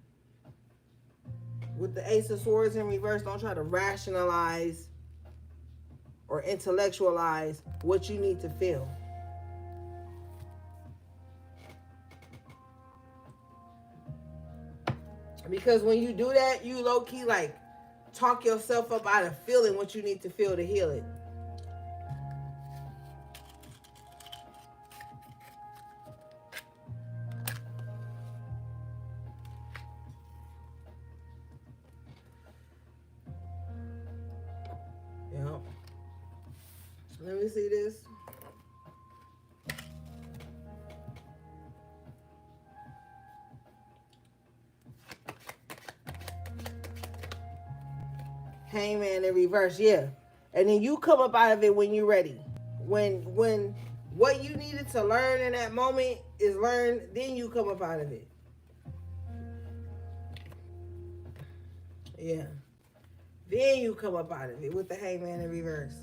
With the Ace of Swords in reverse, don't try to rationalize or intellectualize what you need to feel. Because when you do that, you low-key like talk yourself up out of feeling what you need to feel to heal it. Yep. Let me see this. Hangman in reverse, yeah. And then you come up out of it when you're ready. When what you needed to learn in that moment is learned, then you come up out of it. Yeah. Then you come up out of it with the Hangman in reverse.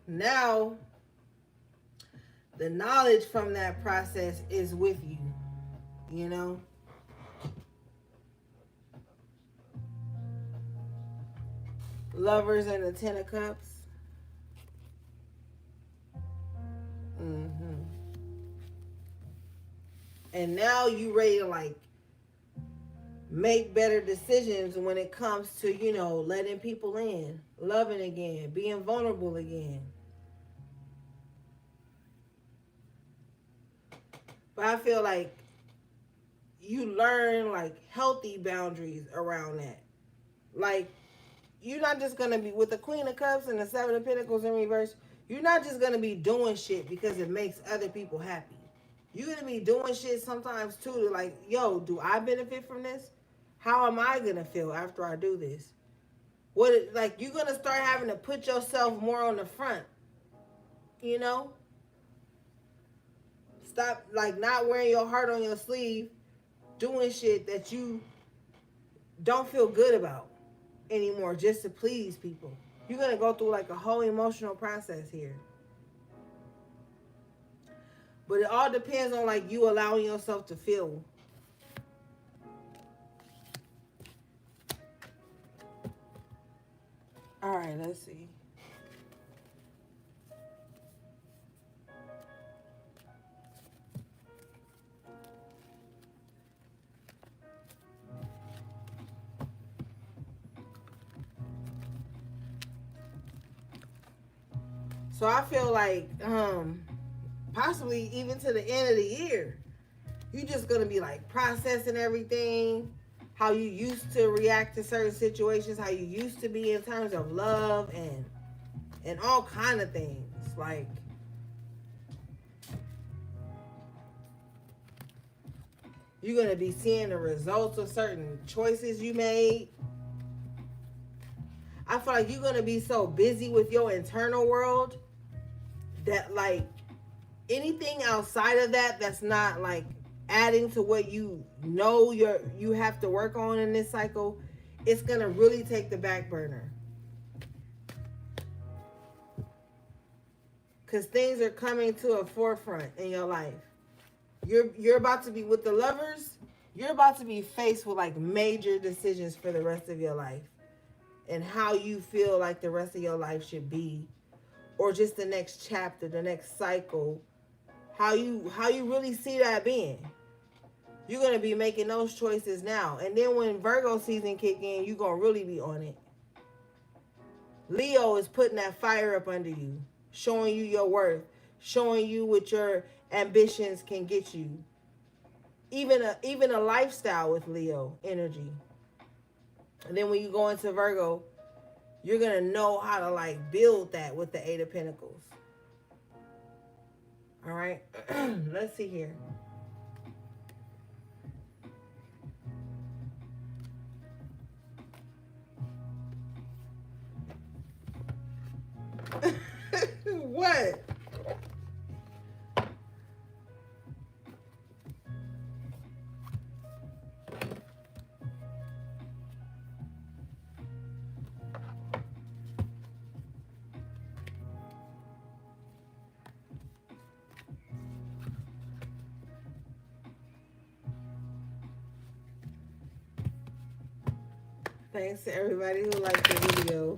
Now The knowledge from that process is with you, you know? Lovers and the Ten of Cups. Mm-hmm. And now you ready to like make better decisions when it comes to, you know, letting people in, loving again, being vulnerable again. But I feel like you learn like healthy boundaries around that. Like, you're not just gonna be with the Queen of Cups and the Seven of Pentacles in reverse. You're not just gonna be doing shit because it makes other people happy. You're gonna be doing shit sometimes too to like, yo, do I benefit from this? How am I gonna feel after I do this? What, like, you're gonna start having to put yourself more on the front, you know? Stop like not wearing your heart on your sleeve, doing shit that you don't feel good about anymore just to please people. You're gonna go through like a whole emotional process here. But it all depends on like you allowing yourself to feel. All right, let's see. So I feel like possibly even to the end of the year, you're just gonna be like processing everything, how you used to react to certain situations, how you used to be in terms of love and all kind of things. Like, you're gonna be seeing the results of certain choices you made. I feel like you're gonna be so busy with your internal world that like anything outside of that that's not like adding to what you know you have to work on in this cycle, it's gonna really take the back burner. Cause things are coming to a forefront in your life. You're about to be with the lovers, you're about to be faced with like major decisions for the rest of your life. And how you feel like the rest of your life should be. Or just the next chapter, the next cycle. How you really see that being. You're going to be making those choices now. And then when Virgo season kick in, you're going to really be on it. Leo is putting that fire up under you. Showing you your worth. Showing you what your ambitions can get you. Even a lifestyle with Leo energy. And then when you go into Virgo, you're going to know how to like build that with the Eight of Pentacles. All right. Let's see here. What? Thanks to everybody who liked the video.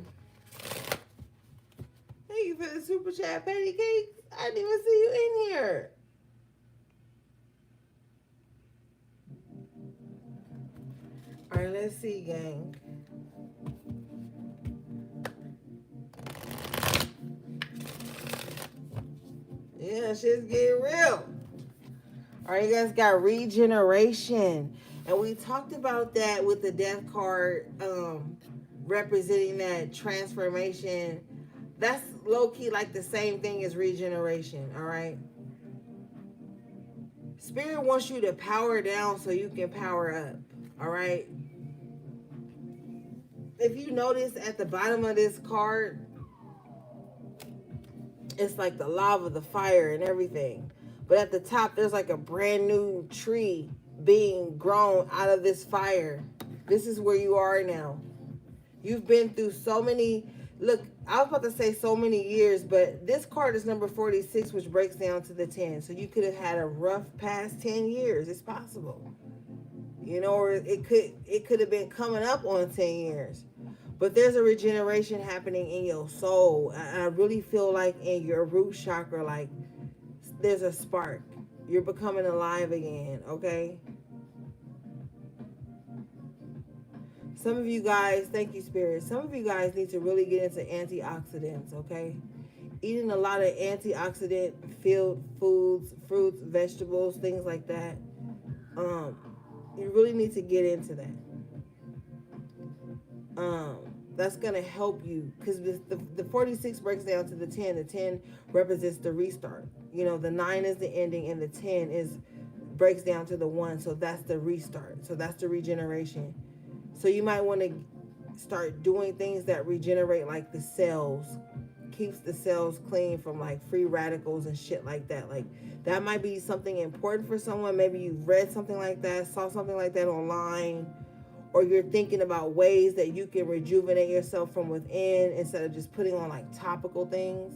Thank you for the super chat, Patty Cakes. I didn't even see you in here. All right, let's see, gang. Yeah, shit's getting real. All right, you guys got Regeneration. And we talked about that with the Death card representing that transformation. That's low-key like the same thing as regeneration, all right? Spirit wants you to power down so you can power up, all right? If you notice at the bottom of this card, it's like the lava, the fire, and everything. But at the top, there's like a brand new tree being grown out of this fire. This is where you are now. You've been through so many. Look, I was about to say so many years, but this card is number 46, which breaks down to the 10. So you could have had a rough past 10 years. It's possible. You know, or it could have been coming up on 10 years. But there's a regeneration happening in your soul. I really feel like in your root chakra, like there's a spark. You're becoming alive again, okay? Some of you guys, thank you, Spirit. Some of you guys need to really get into antioxidants, okay? Eating a lot of antioxidant filled foods, fruits, vegetables, things like that. Um, you really need to get into that. Um, that's gonna help you because the 46 breaks down to the 10. The 10 represents the restart. You know, the 9 is the ending, and the 10 is breaks down to the 1. So that's the restart. So that's the regeneration. So you might want to start doing things that regenerate like the cells, keeps the cells clean from like free radicals and shit like that. Like that might be something important for someone. Maybe you've read something like that, saw something like that online, or you're thinking about ways that you can rejuvenate yourself from within instead of just putting on like topical things.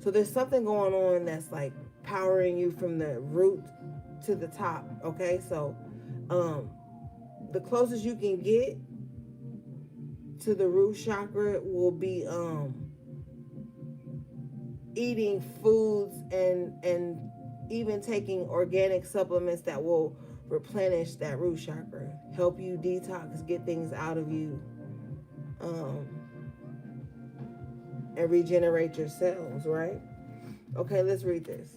So there's something going on that's like powering you from the root to the top. Okay, so the closest you can get to the root chakra will be eating foods and even taking organic supplements that will replenish that root chakra, help you detox, get things out of you, and regenerate your cells, right? Okay, let's read this.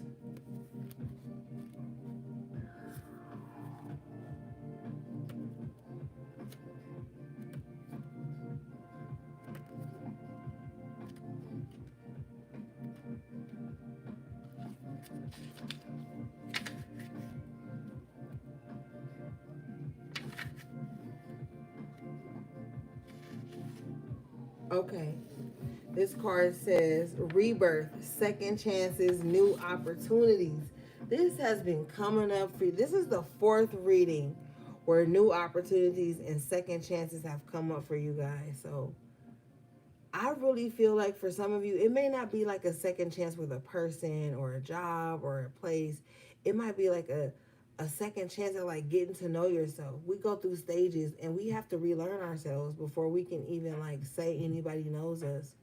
Okay. This card says rebirth, second chances, new opportunities. This has been coming up for you. This is the fourth reading where new opportunities and second chances have come up for you guys. So I really feel like for some of you, it may not be like a second chance with a person or a job or a place. It might be like a second chance at like getting to know yourself. We go through stages and we have to relearn ourselves before we can even like say anybody knows us.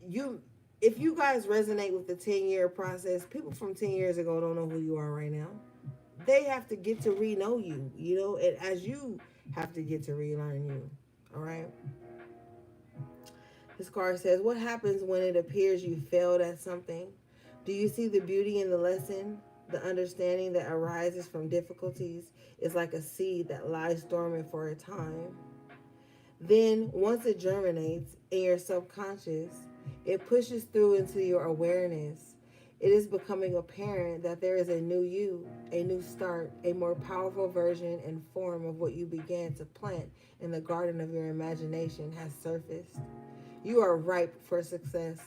You if you guys resonate with the 10-year process, people from 10 years ago don't know who you are right now. They have to get to re-know you, you know, and as you have to get to relearn you. All right. This card says, what happens when it appears you failed at something? Do you see the beauty in the lesson? The understanding that arises from difficulties is like a seed that lies dormant for a time. Then, once it germinates in your subconscious, it pushes through into your awareness. It is becoming apparent that there is a new you, a new start, a more powerful version and form of what you began to plant in the garden of your imagination has surfaced. You are ripe for success.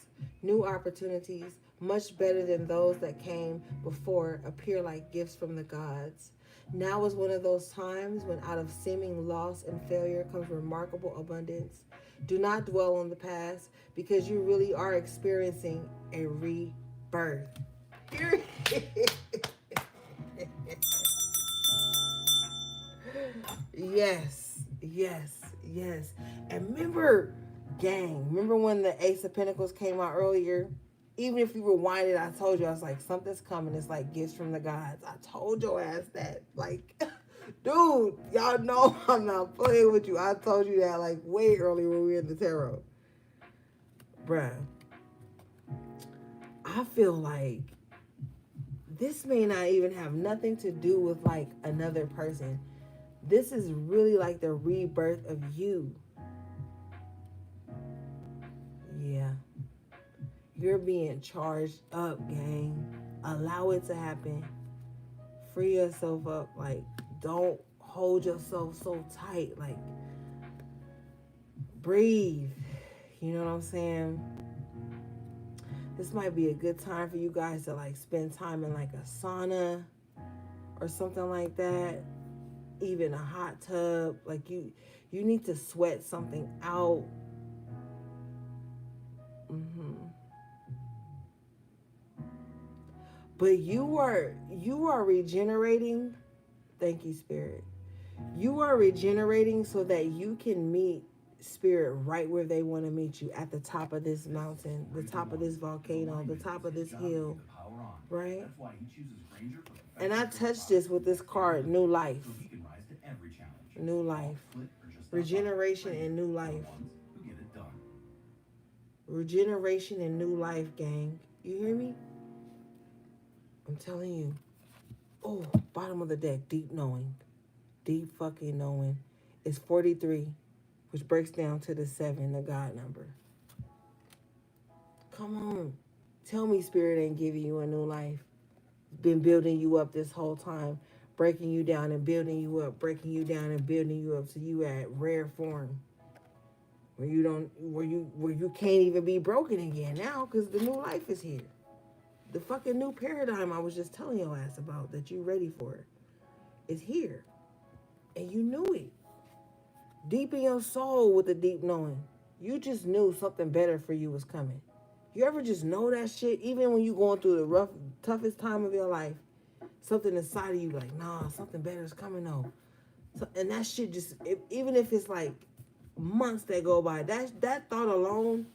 New opportunities, much better than those that came before, appear like gifts from the gods. Now is one of those times when out of seeming loss and failure comes remarkable abundance. Do not dwell on the past because you really are experiencing a rebirth. Yes, yes, yes. And remember, gang, remember when the Ace of Pentacles came out earlier? Even if you rewind it, I told you, I was like, something's coming. It's like gifts from the gods. I told your ass that. Like, dude, y'all know I'm not playing with you. I told you that like way earlier when we were in the tarot. Bruh, I feel like this may not even have nothing to do with like another person. This is really like the rebirth of you. Yeah. You're being charged up, gang. Allow it to happen. Free yourself up. Like, don't hold yourself so tight. Like, breathe. You know what I'm saying? This might be a good time for you guys to like spend time in like a sauna or something like that. Even a hot tub. Like you need to sweat something out. But you are regenerating. Thank you, Spirit. You are regenerating so that you can meet Spirit right where they want to meet you, at the top of this mountain, the top of this volcano, the top of this hill, right? And I touched this with this card, New Life. New life. Regeneration and new life. Regeneration and new life, gang. You hear me? I'm telling you. Oh, bottom of the deck, deep knowing. Deep fucking knowing. It's 43, which breaks down to the 7, the God number. Come on. Tell me Spirit ain't giving you a new life. Been building you up this whole time. Breaking you down and building you up. Breaking you down and building you up so you at rare form. Where you can't even be broken again now because the new life is here. The fucking new paradigm I was just telling your ass about that you ready for it is here. And you knew it. Deep in your soul with the deep knowing. You just knew something better for you was coming. You ever just know that shit? Even when you going through the toughest time of your life, something inside of you like, nah, something better is coming though. So, and that shit just, even if it's like months that go by, that thought alone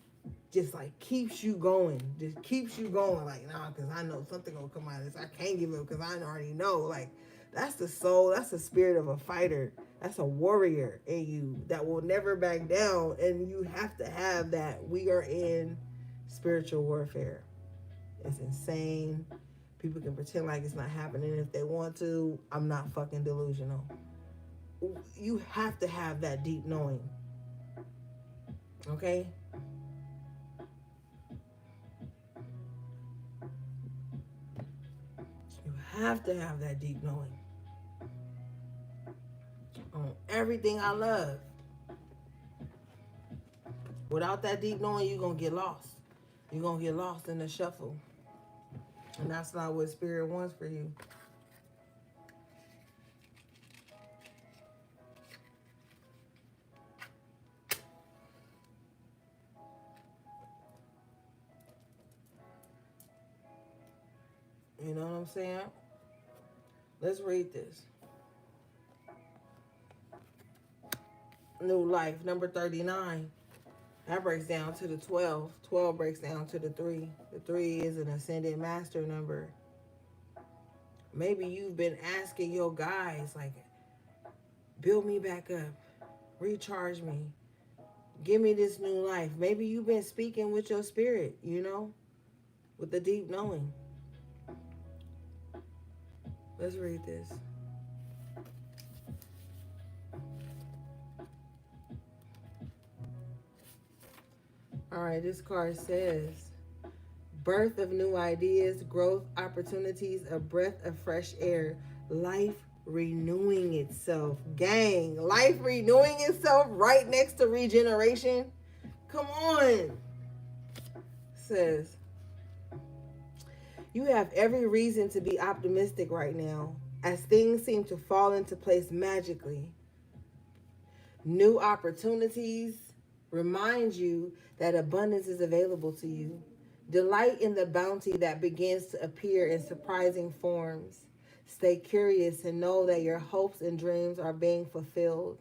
just like keeps you going. Just keeps you going. Like, nah, because I know something gonna come out of this. I can't give up because I already know. Like, that's the soul. That's the spirit of a fighter. That's a warrior in you that will never back down. And you have to have that. We are in spiritual warfare. It's insane. People can pretend like it's not happening if they want to. I'm not fucking delusional. You have to have that deep knowing. Okay? You have to have that deep knowing. On everything I love. Without that deep knowing, you're going to get lost. You're going to get lost in the shuffle. And that's not what Spirit wants for you. You know what I'm saying? Let's read this. New life, number 39. That breaks down to the 12. 12 breaks down to the 3. The 3 is an ascended master number. Maybe you've been asking your guides, like, build me back up. Recharge me. Give me this new life. Maybe you've been speaking with your spirit, you know, with the deep knowing. Let's read this. All right, this card says, birth of new ideas, growth, opportunities, a breath of fresh air, life renewing itself. Gang, life renewing itself right next to regeneration. Come on. Says, you have every reason to be optimistic right now as things seem to fall into place magically. New opportunities remind you that abundance is available to you. Delight in the bounty that begins to appear in surprising forms. Stay curious and know that your hopes and dreams are being fulfilled.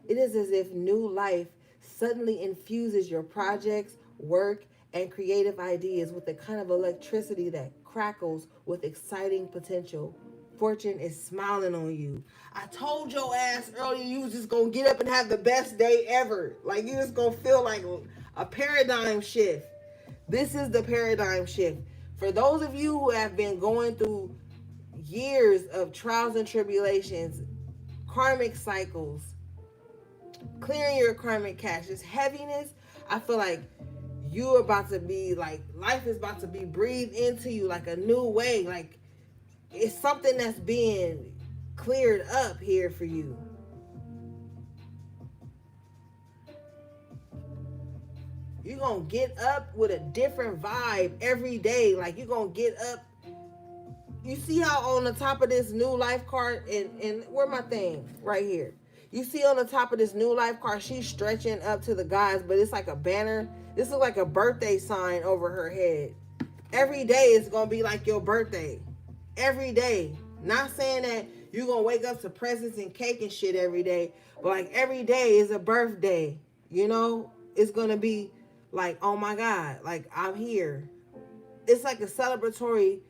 It is as if new life suddenly infuses your projects, work, and creative ideas with the kind of electricity that crackles with exciting potential. Fortune is smiling on you. I told your ass earlier you was just gonna get up and have the best day ever. Like, you just gonna feel like a paradigm shift. This is the paradigm shift. For those of you who have been going through years of trials and tribulations, karmic cycles, clearing your karmic cache, this heaviness, I feel like you're about to be like, life is about to be breathed into you like a new way. Like, it's something that's being cleared up here for you. You're going to get up with a different vibe every day. Like, you're going to get up. You see how on the top of this new life card, and where my thing? Right here. You see on the top of this new life card, she's stretching up to the gods, but it's like a banner. This is like a birthday sign over her head. Every day is going to be like your birthday. Every day. Not saying that you're going to wake up to presents and cake and shit every day, but like every day is a birthday. You know, it's going to be like, oh my God, like I'm here. It's like a celebratory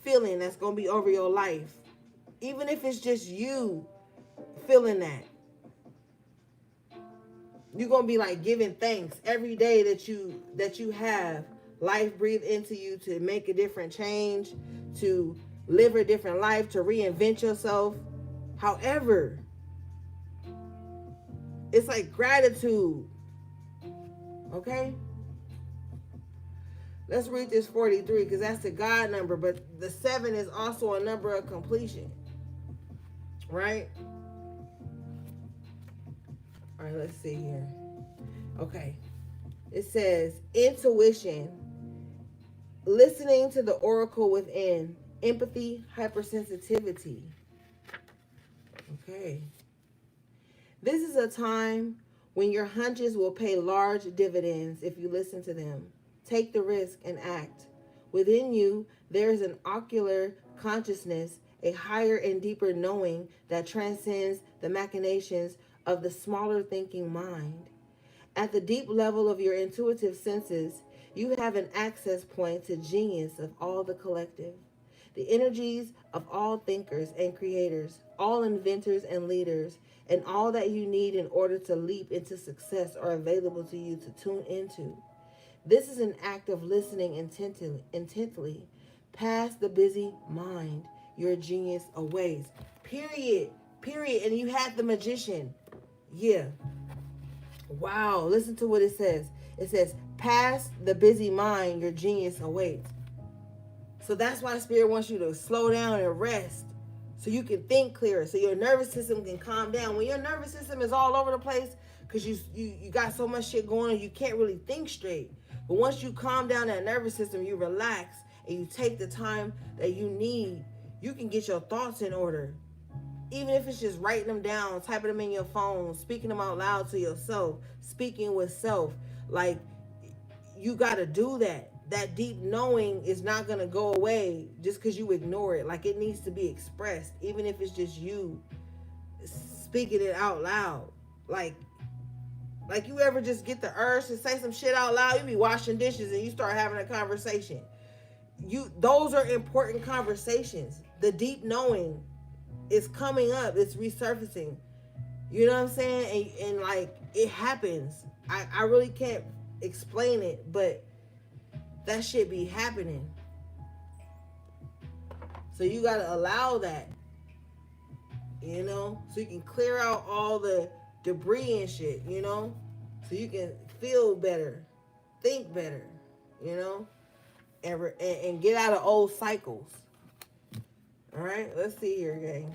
feeling that's going to be over your life. Even if it's just you feeling that. You're going to be like giving thanks every day that you have life breathed into you to make a different change, to live a different life, to reinvent yourself. However, it's like gratitude. Okay? Let's read this 43 because that's the God number, but the 7 is also a number of completion. Right? All right, let's see here. Okay. It says intuition, listening to the oracle within, empathy, hypersensitivity. Okay. This is a time when your hunches will pay large dividends if you listen to them. Take the risk and act. Within you, there is an ocular consciousness, a higher and deeper knowing that transcends the machinations of the smaller thinking mind. At the deep level of your intuitive senses, you have an access point to genius of all the collective. The energies of all thinkers and creators, all inventors and leaders, and all that you need in order to leap into success are available to you to tune into. This is an act of listening intently. Past the busy mind, your genius awaits. Period. Period. And you had the magician. Yeah. Wow. Listen to what it says. It says, past the busy mind, your genius awaits. So that's why Spirit wants you to slow down and rest so you can think clearer, so your nervous system can calm down. When your nervous system is all over the place because you got so much shit going on, you can't really think straight. But once you calm down that nervous system, you relax and you take the time that you need, you can get your thoughts in order. Even if it's just writing them down, typing them in your phone, speaking them out loud to yourself, speaking with self. Like, you got to do that. That deep knowing is not going to go away just because you ignore it. Like, it needs to be expressed, even if it's just you speaking it out loud. Like you ever just get the urge to say some shit out loud? You be washing dishes and you start having a conversation. Those are important conversations. The deep knowing is coming up. It's resurfacing. You know what I'm saying? And like, it happens. I really can't explain it, but that shit be happening. So you gotta allow that, you know, so you can clear out all the debris and shit, you know, so you can feel better, think better, you know, and get out of old cycles. All right, let's see here, gang.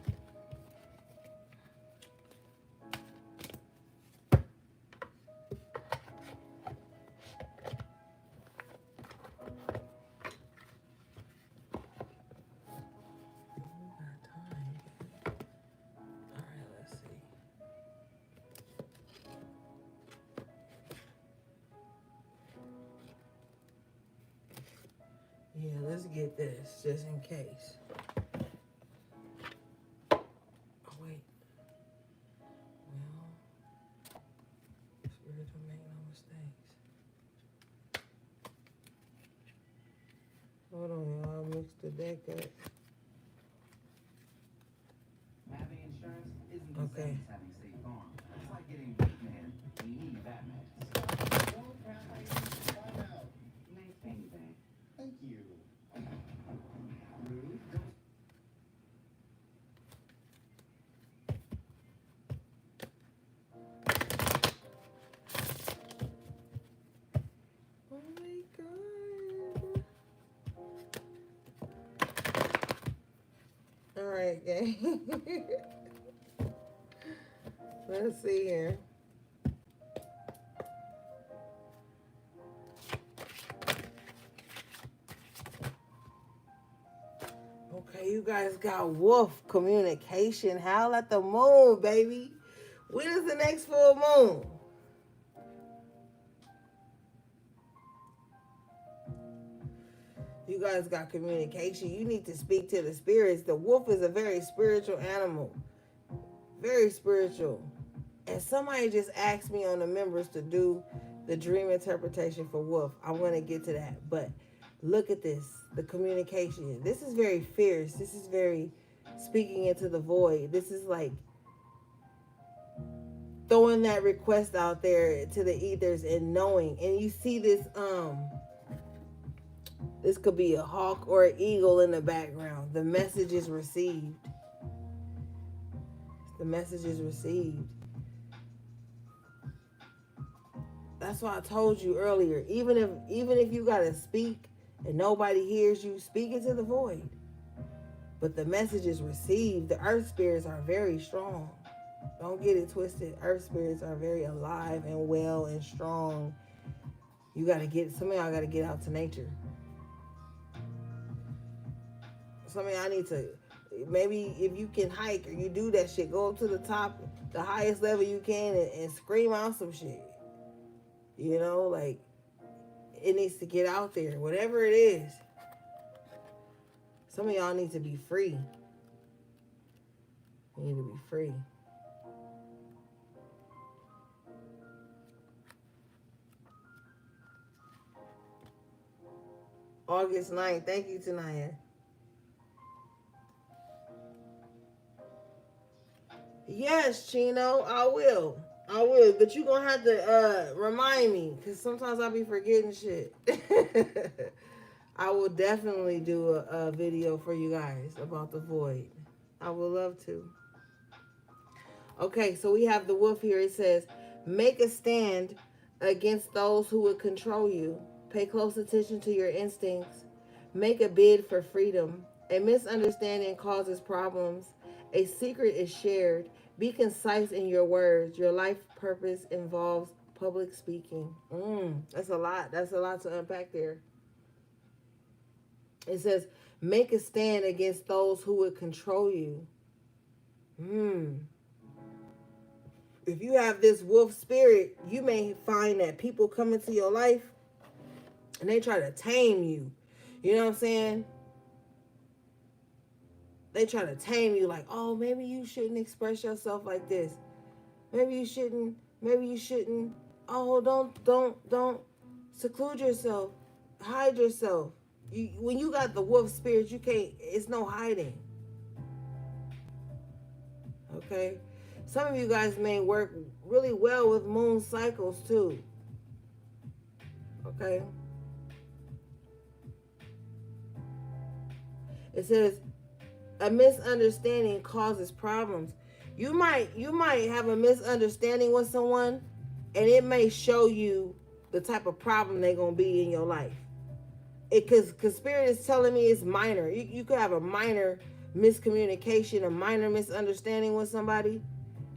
Yeah, let's get this just in case. Oh, wait. Well, Spirit don't make no mistakes. Hold on, y'all. I mixed the deck up. Having insurance isn't the Okay. same as having State Farm. It's like getting Batman when you need Batman. Nice baby bag. Thank you. Rude. Oh my God. All right, gang. Let's see here. Okay, you guys got wolf communication. Howl at the moon, baby. When is the next full moon? You guys got communication. You need to speak to the spirits. The wolf is a very spiritual animal. Very spiritual. And somebody just asked me on the members to do the dream interpretation for wolf. I'm going to get to that. But look at this. The communication. This is very fierce. This is very speaking into the void. This is like throwing that request out there to the ethers and knowing. And you see this, this could be a hawk or an eagle in the background. The message is received. The message is received. That's why I told you earlier. Even if you gotta speak and nobody hears you, speak into the void. But the message is received. The earth spirits are very strong. Don't get it twisted. Earth spirits are very alive and well and strong. Some of y'all gotta get out to nature. Some of y'all need to, maybe if you can hike or you do that shit, go up to the top, the highest level you can and scream out some shit. You know, like, it needs to get out there. Whatever it is. Some of y'all need to be free. You need to be free. August 9th. Thank you, Tanaya. Yes, Chino, I will. But you're going to have to remind me, because sometimes I'll be forgetting shit. I will definitely do a video for you guys about the void. I would love to. Okay, so we have the wolf here. It says, make a stand against those who would control you. Pay close attention to your instincts. Make a bid for freedom. A misunderstanding causes problems. A secret is shared. Be concise in your words. Your life purpose involves public speaking. That's a lot. That's a lot to unpack there. It says, make a stand against those who would control you. If you have this wolf spirit, you may find that people come into your life and they try to tame you. You know what I'm saying? They try to tame you, like, oh, maybe you shouldn't express yourself like this. Maybe you shouldn't. Oh, don't seclude yourself. Hide yourself. When you got the wolf spirit, you can't, it's no hiding. Okay? Some of you guys may work really well with moon cycles too. Okay? It says, a misunderstanding causes problems. You might have a misunderstanding with someone, and it may show you the type of problem they're going to be in your life. Because Spirit is telling me it's minor. You could have a minor miscommunication, a minor misunderstanding with somebody,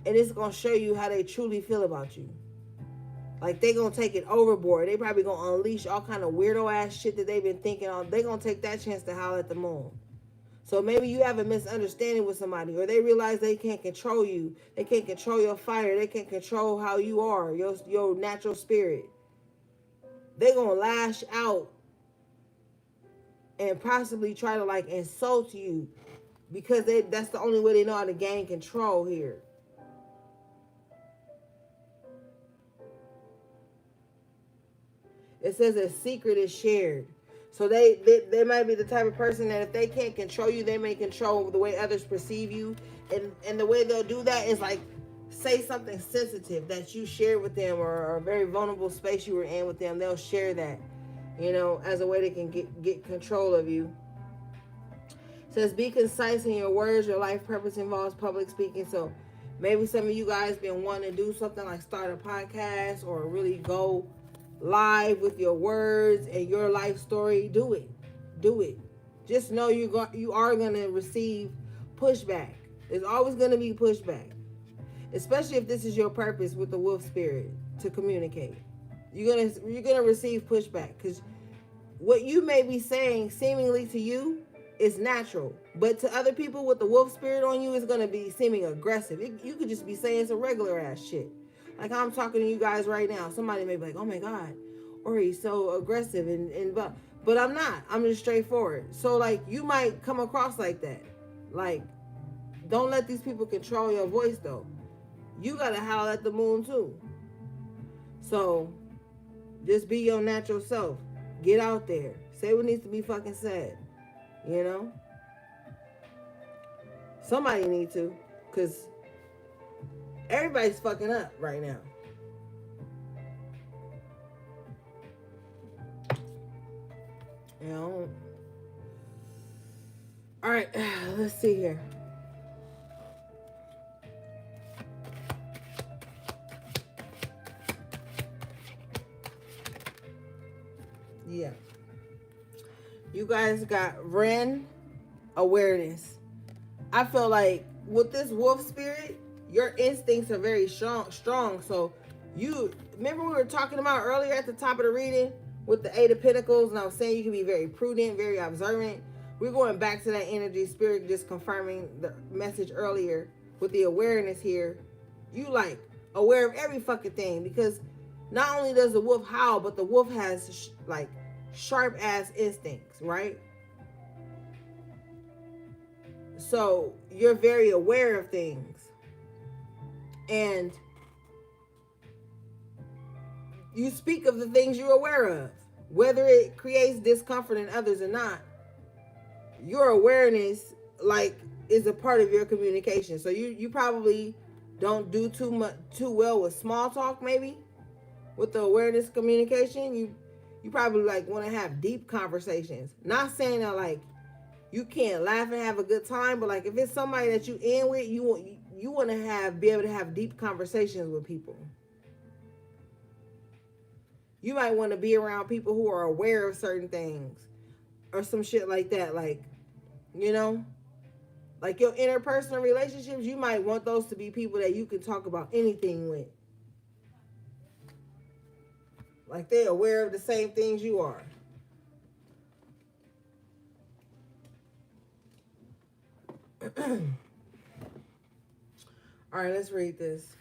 and it's going to show you how they truly feel about you. Like, they're going to take it overboard. They probably going to unleash all kind of weirdo ass shit that they've been thinking on. They're going to take that chance to howl at the moon. So maybe you have a misunderstanding with somebody, or they realize they can't control you. They can't control your fire. They can't control how you are, your natural spirit. They're going to lash out and possibly try to, like, insult you, because that's the only way they know how to gain control here. It says a secret is shared. So they might be the type of person that if they can't control you, they may control the way others perceive you. And the way they'll do that is, like, say something sensitive that you shared with them, or a very vulnerable space you were in with them. They'll share that, as a way they can get control of you. It says, be concise in your words. Your life purpose involves public speaking. So maybe some of you guys been wanting to do something like start a podcast or really go live with your words and your life story. Do it. Just know you are going to receive pushback. There's always going to be pushback, especially if this is your purpose with the wolf spirit, to communicate. You're gonna receive pushback, because what you may be saying seemingly to you is natural, but to other people with the wolf spirit on you is gonna be seeming aggressive. You could just be saying some regular ass shit. Like I'm talking to you guys right now. Somebody may be like, oh my God, or he's so aggressive, But I'm not. I'm just straightforward. So like you might come across like that. Like, don't let these people control your voice though. You gotta howl at the moon too. So just be your natural self. Get out there. Say what needs to be fucking said. You know? Somebody need to. Cause everybody's fucking up right now. You know? Alright, let's see here. Yeah. You guys got Ren awareness. I feel like with this wolf spirit, your instincts are very strong. So you remember we were talking about earlier at the top of the reading with the Eight of Pentacles, and I was saying you can be very prudent, very observant. We're going back to that energy. Spirit just confirming the message earlier with the awareness here. You like aware of every fucking thing, because not only does the wolf howl, but the wolf has like sharp ass instincts, right? So you're very aware of things, and you speak of the things you're aware of, whether it creates discomfort in others or not. Your awareness like is a part of your communication. So you probably don't do too well with small talk, maybe with the awareness communication. You probably like want to have deep conversations. Not saying that like you can't laugh and have a good time, but like if it's somebody that you in with, you want to be able to have deep conversations with people. You might want to be around people who are aware of certain things or some shit like that. Like, you know, like your interpersonal relationships, you might want those to be people that you can talk about anything with. Like they're aware of the same things you are. All right, let's read this.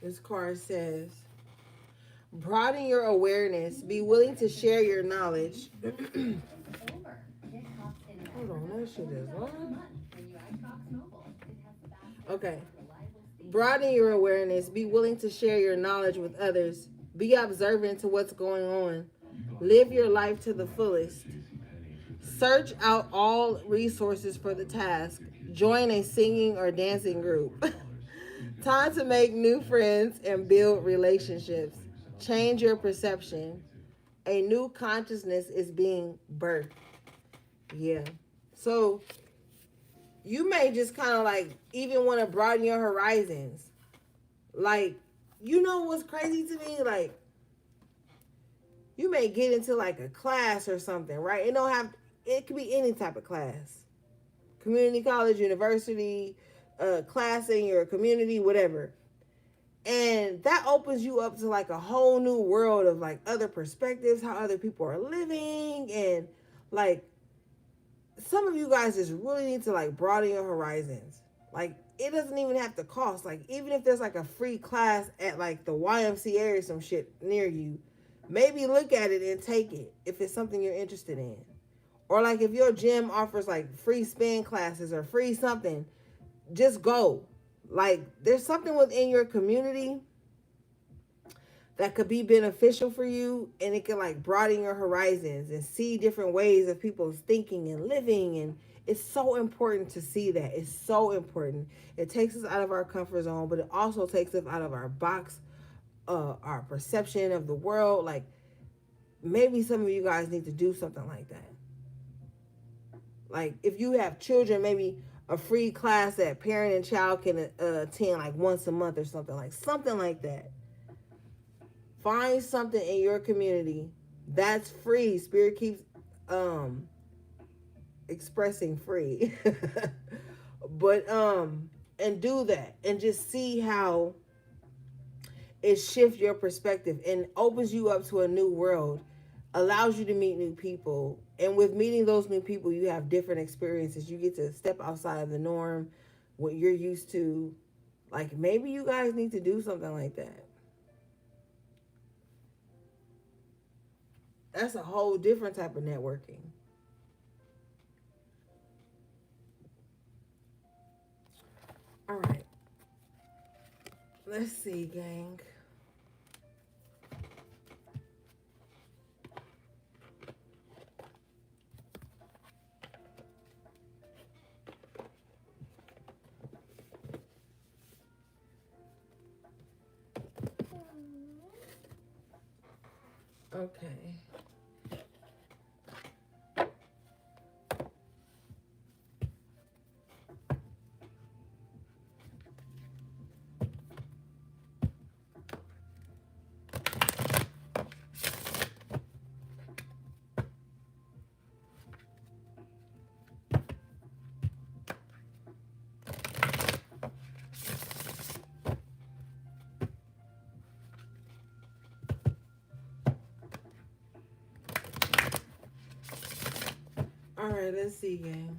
This card says, broaden your awareness. Be willing to share your knowledge. Hold on, that shit is what? Okay. Broaden your awareness. Be willing to share your knowledge with others. Be observant to what's going on. Live your life to the fullest. Search out all resources for the task. Join a singing or dancing group. Time to make new friends and build relationships. Change your perception. A new consciousness is being birthed. Yeah. So you may just kind of like even want to broaden your horizons. Like, you know what's crazy to me? Like, you may get into like a class or something, right? It could be any type of class. Community college, university, class in your community, whatever. And that opens you up to like a whole new world of like other perspectives, how other people are living. And like some of you guys just really need to like broaden your horizons. Like it doesn't even have to cost. Like even if there's like a free class at like the YMCA or some shit near you, maybe look at it and take it if it's something you're interested in. Or like if your gym offers like free spin classes or free something, just go. Like there's something within your community that could be beneficial for you, and it can like broaden your horizons and see different ways of people's thinking and living. And it's so important to see that. It's so important. It takes us out of our comfort zone, but it also takes us out of our box, our perception of the world. Like maybe some of you guys need to do something like that. Like if you have children, maybe a free class that parent and child can attend like once a month or something like that. Find something in your community that's free. Spirit keeps expressing free. But and do that and just see how it shifts your perspective and opens you up to a new world, allows you to meet new people, And with meeting those new people, you have different experiences. You get to step outside of the norm, what you're used to. Like maybe you guys need to do something like that. That's a whole different type of networking. All right. Let's see, gang. Okay. All right, let's see, gang.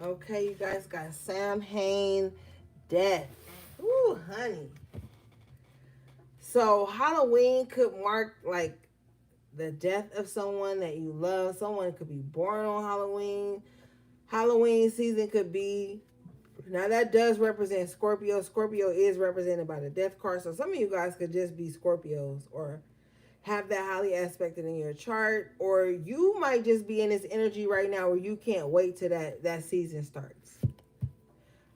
Okay, you guys got Sam Hain, death. Ooh, honey. So Halloween could mark like the death of someone that you love. Someone could be born on Halloween. Halloween season could be. Now that does represent Scorpio. Scorpio is represented by the death card. So some of you guys could just be Scorpios or have that highly aspected in your chart. Or you might just be in this energy right now where you can't wait till that season starts.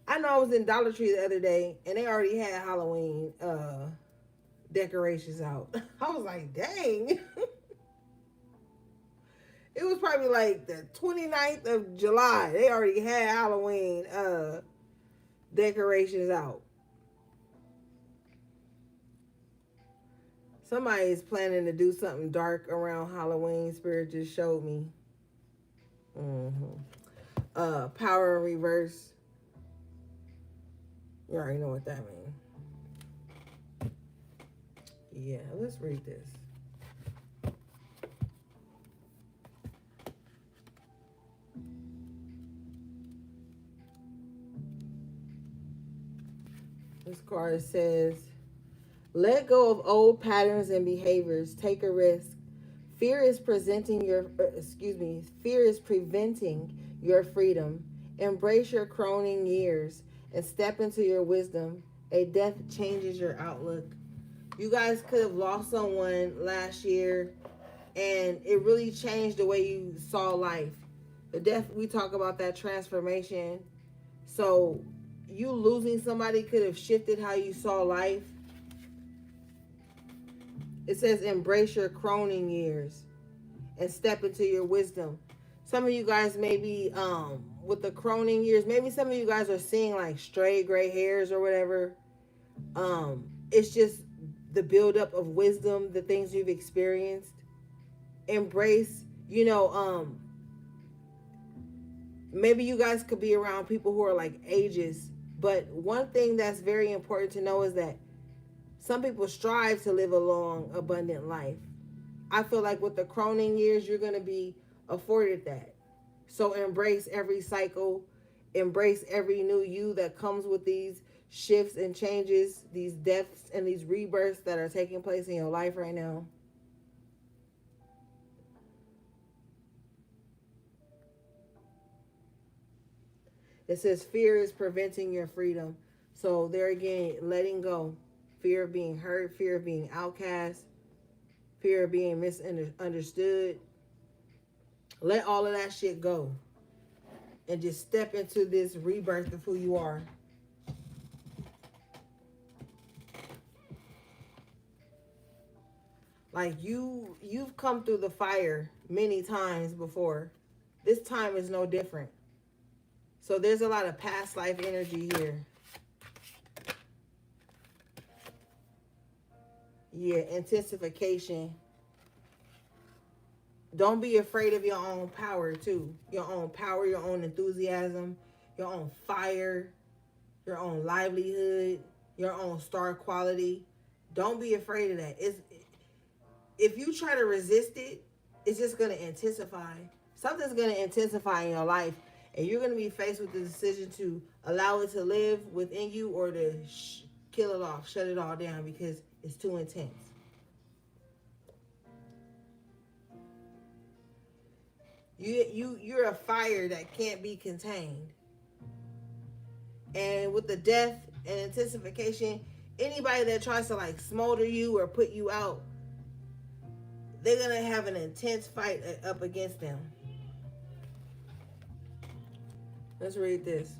I know I was in Dollar Tree the other day and they already had Halloween decorations out. I was like, dang. It was probably like the 29th of July. They already had Halloween decorations out. Somebody is planning to do something dark around Halloween. Spirit just showed me. Power in reverse. You already know what that means. Yeah, let's read this. This card says, let go of old patterns and behaviors. Take a risk. Fear is preventing your freedom. Embrace your crowning years and step into your wisdom. A death changes your outlook. You guys could have lost someone last year and it really changed the way you saw life. The death, we talk about that transformation. So you losing somebody could have shifted how you saw life. It says embrace your crowning years and step into your wisdom. Some of you guys may be with the crowning years, maybe some of you guys are seeing like stray gray hairs or whatever. It's just the buildup of wisdom, the things you've experienced. Embrace, maybe you guys could be around people who are like ages. But one thing that's very important to know is that some people strive to live a long, abundant life. I feel like with the crowning years, you're going to be afforded that. So embrace every cycle, embrace every new you that comes with these shifts and changes, these deaths and these rebirths that are taking place in your life right now. It says fear is preventing your freedom. So there again, letting go. Fear of being hurt, fear of being outcast, fear of being misunderstood. Let all of that shit go. And just step into this rebirth of who you are. Like you've come through the fire many times before. This time is no different. So there's a lot of past life energy here. Yeah, intensification. Don't be afraid of your own power too. Your own power, your own enthusiasm, your own fire, your own livelihood, your own star quality. Don't be afraid of that. If you try to resist it, it's just going to intensify. Something's going to intensify in your life, and you're going to be faced with the decision to allow it to live within you or to kill it off, shut it all down because it's too intense. You're a fire that can't be contained. And with the death and intensification, anybody that tries to like smolder you or put you out, they're going to have an intense fight up against them. Let's read this.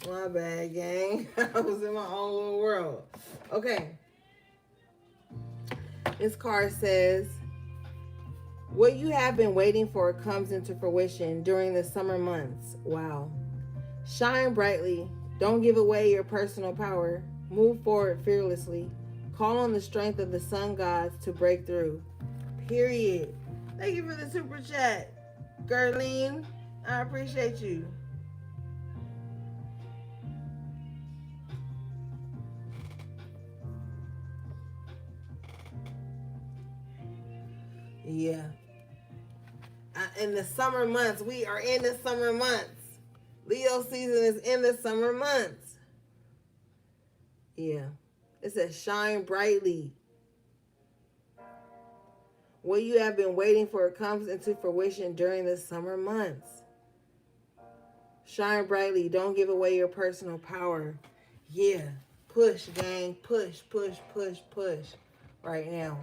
My bad, gang. I was in my own little world. Okay. This card says, what you have been waiting for comes into fruition during the summer months. Wow. Shine brightly. Don't give away your personal power. Move forward fearlessly. Call on the strength of the sun gods to break through. Period. Thank you for the super chat, Gerline. I appreciate you. Yeah. In the summer months, we are in the summer months. Leo season is in the summer months. Yeah. It says shine brightly. What you have been waiting for comes into fruition during the summer months. Shine brightly. Don't give away your personal power. Yeah. Push, gang. Push, push, push, push. Right now.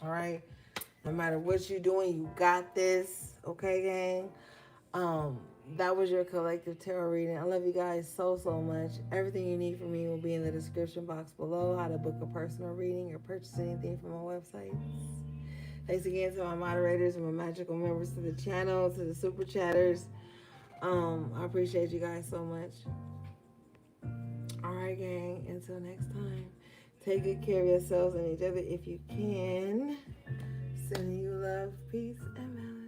All right. No matter what you're doing, you got this. Okay, gang? That was your collective tarot reading. I love you guys so much. Everything you need from me will be in the description box below. How to book a personal reading or purchase anything from my website. Thanks again to my moderators and my magical members to the channel, to the super chatters. I appreciate you guys so much. All right, gang. Until next time, take good care of yourselves and each other if you can. Sending you love, peace, and balance.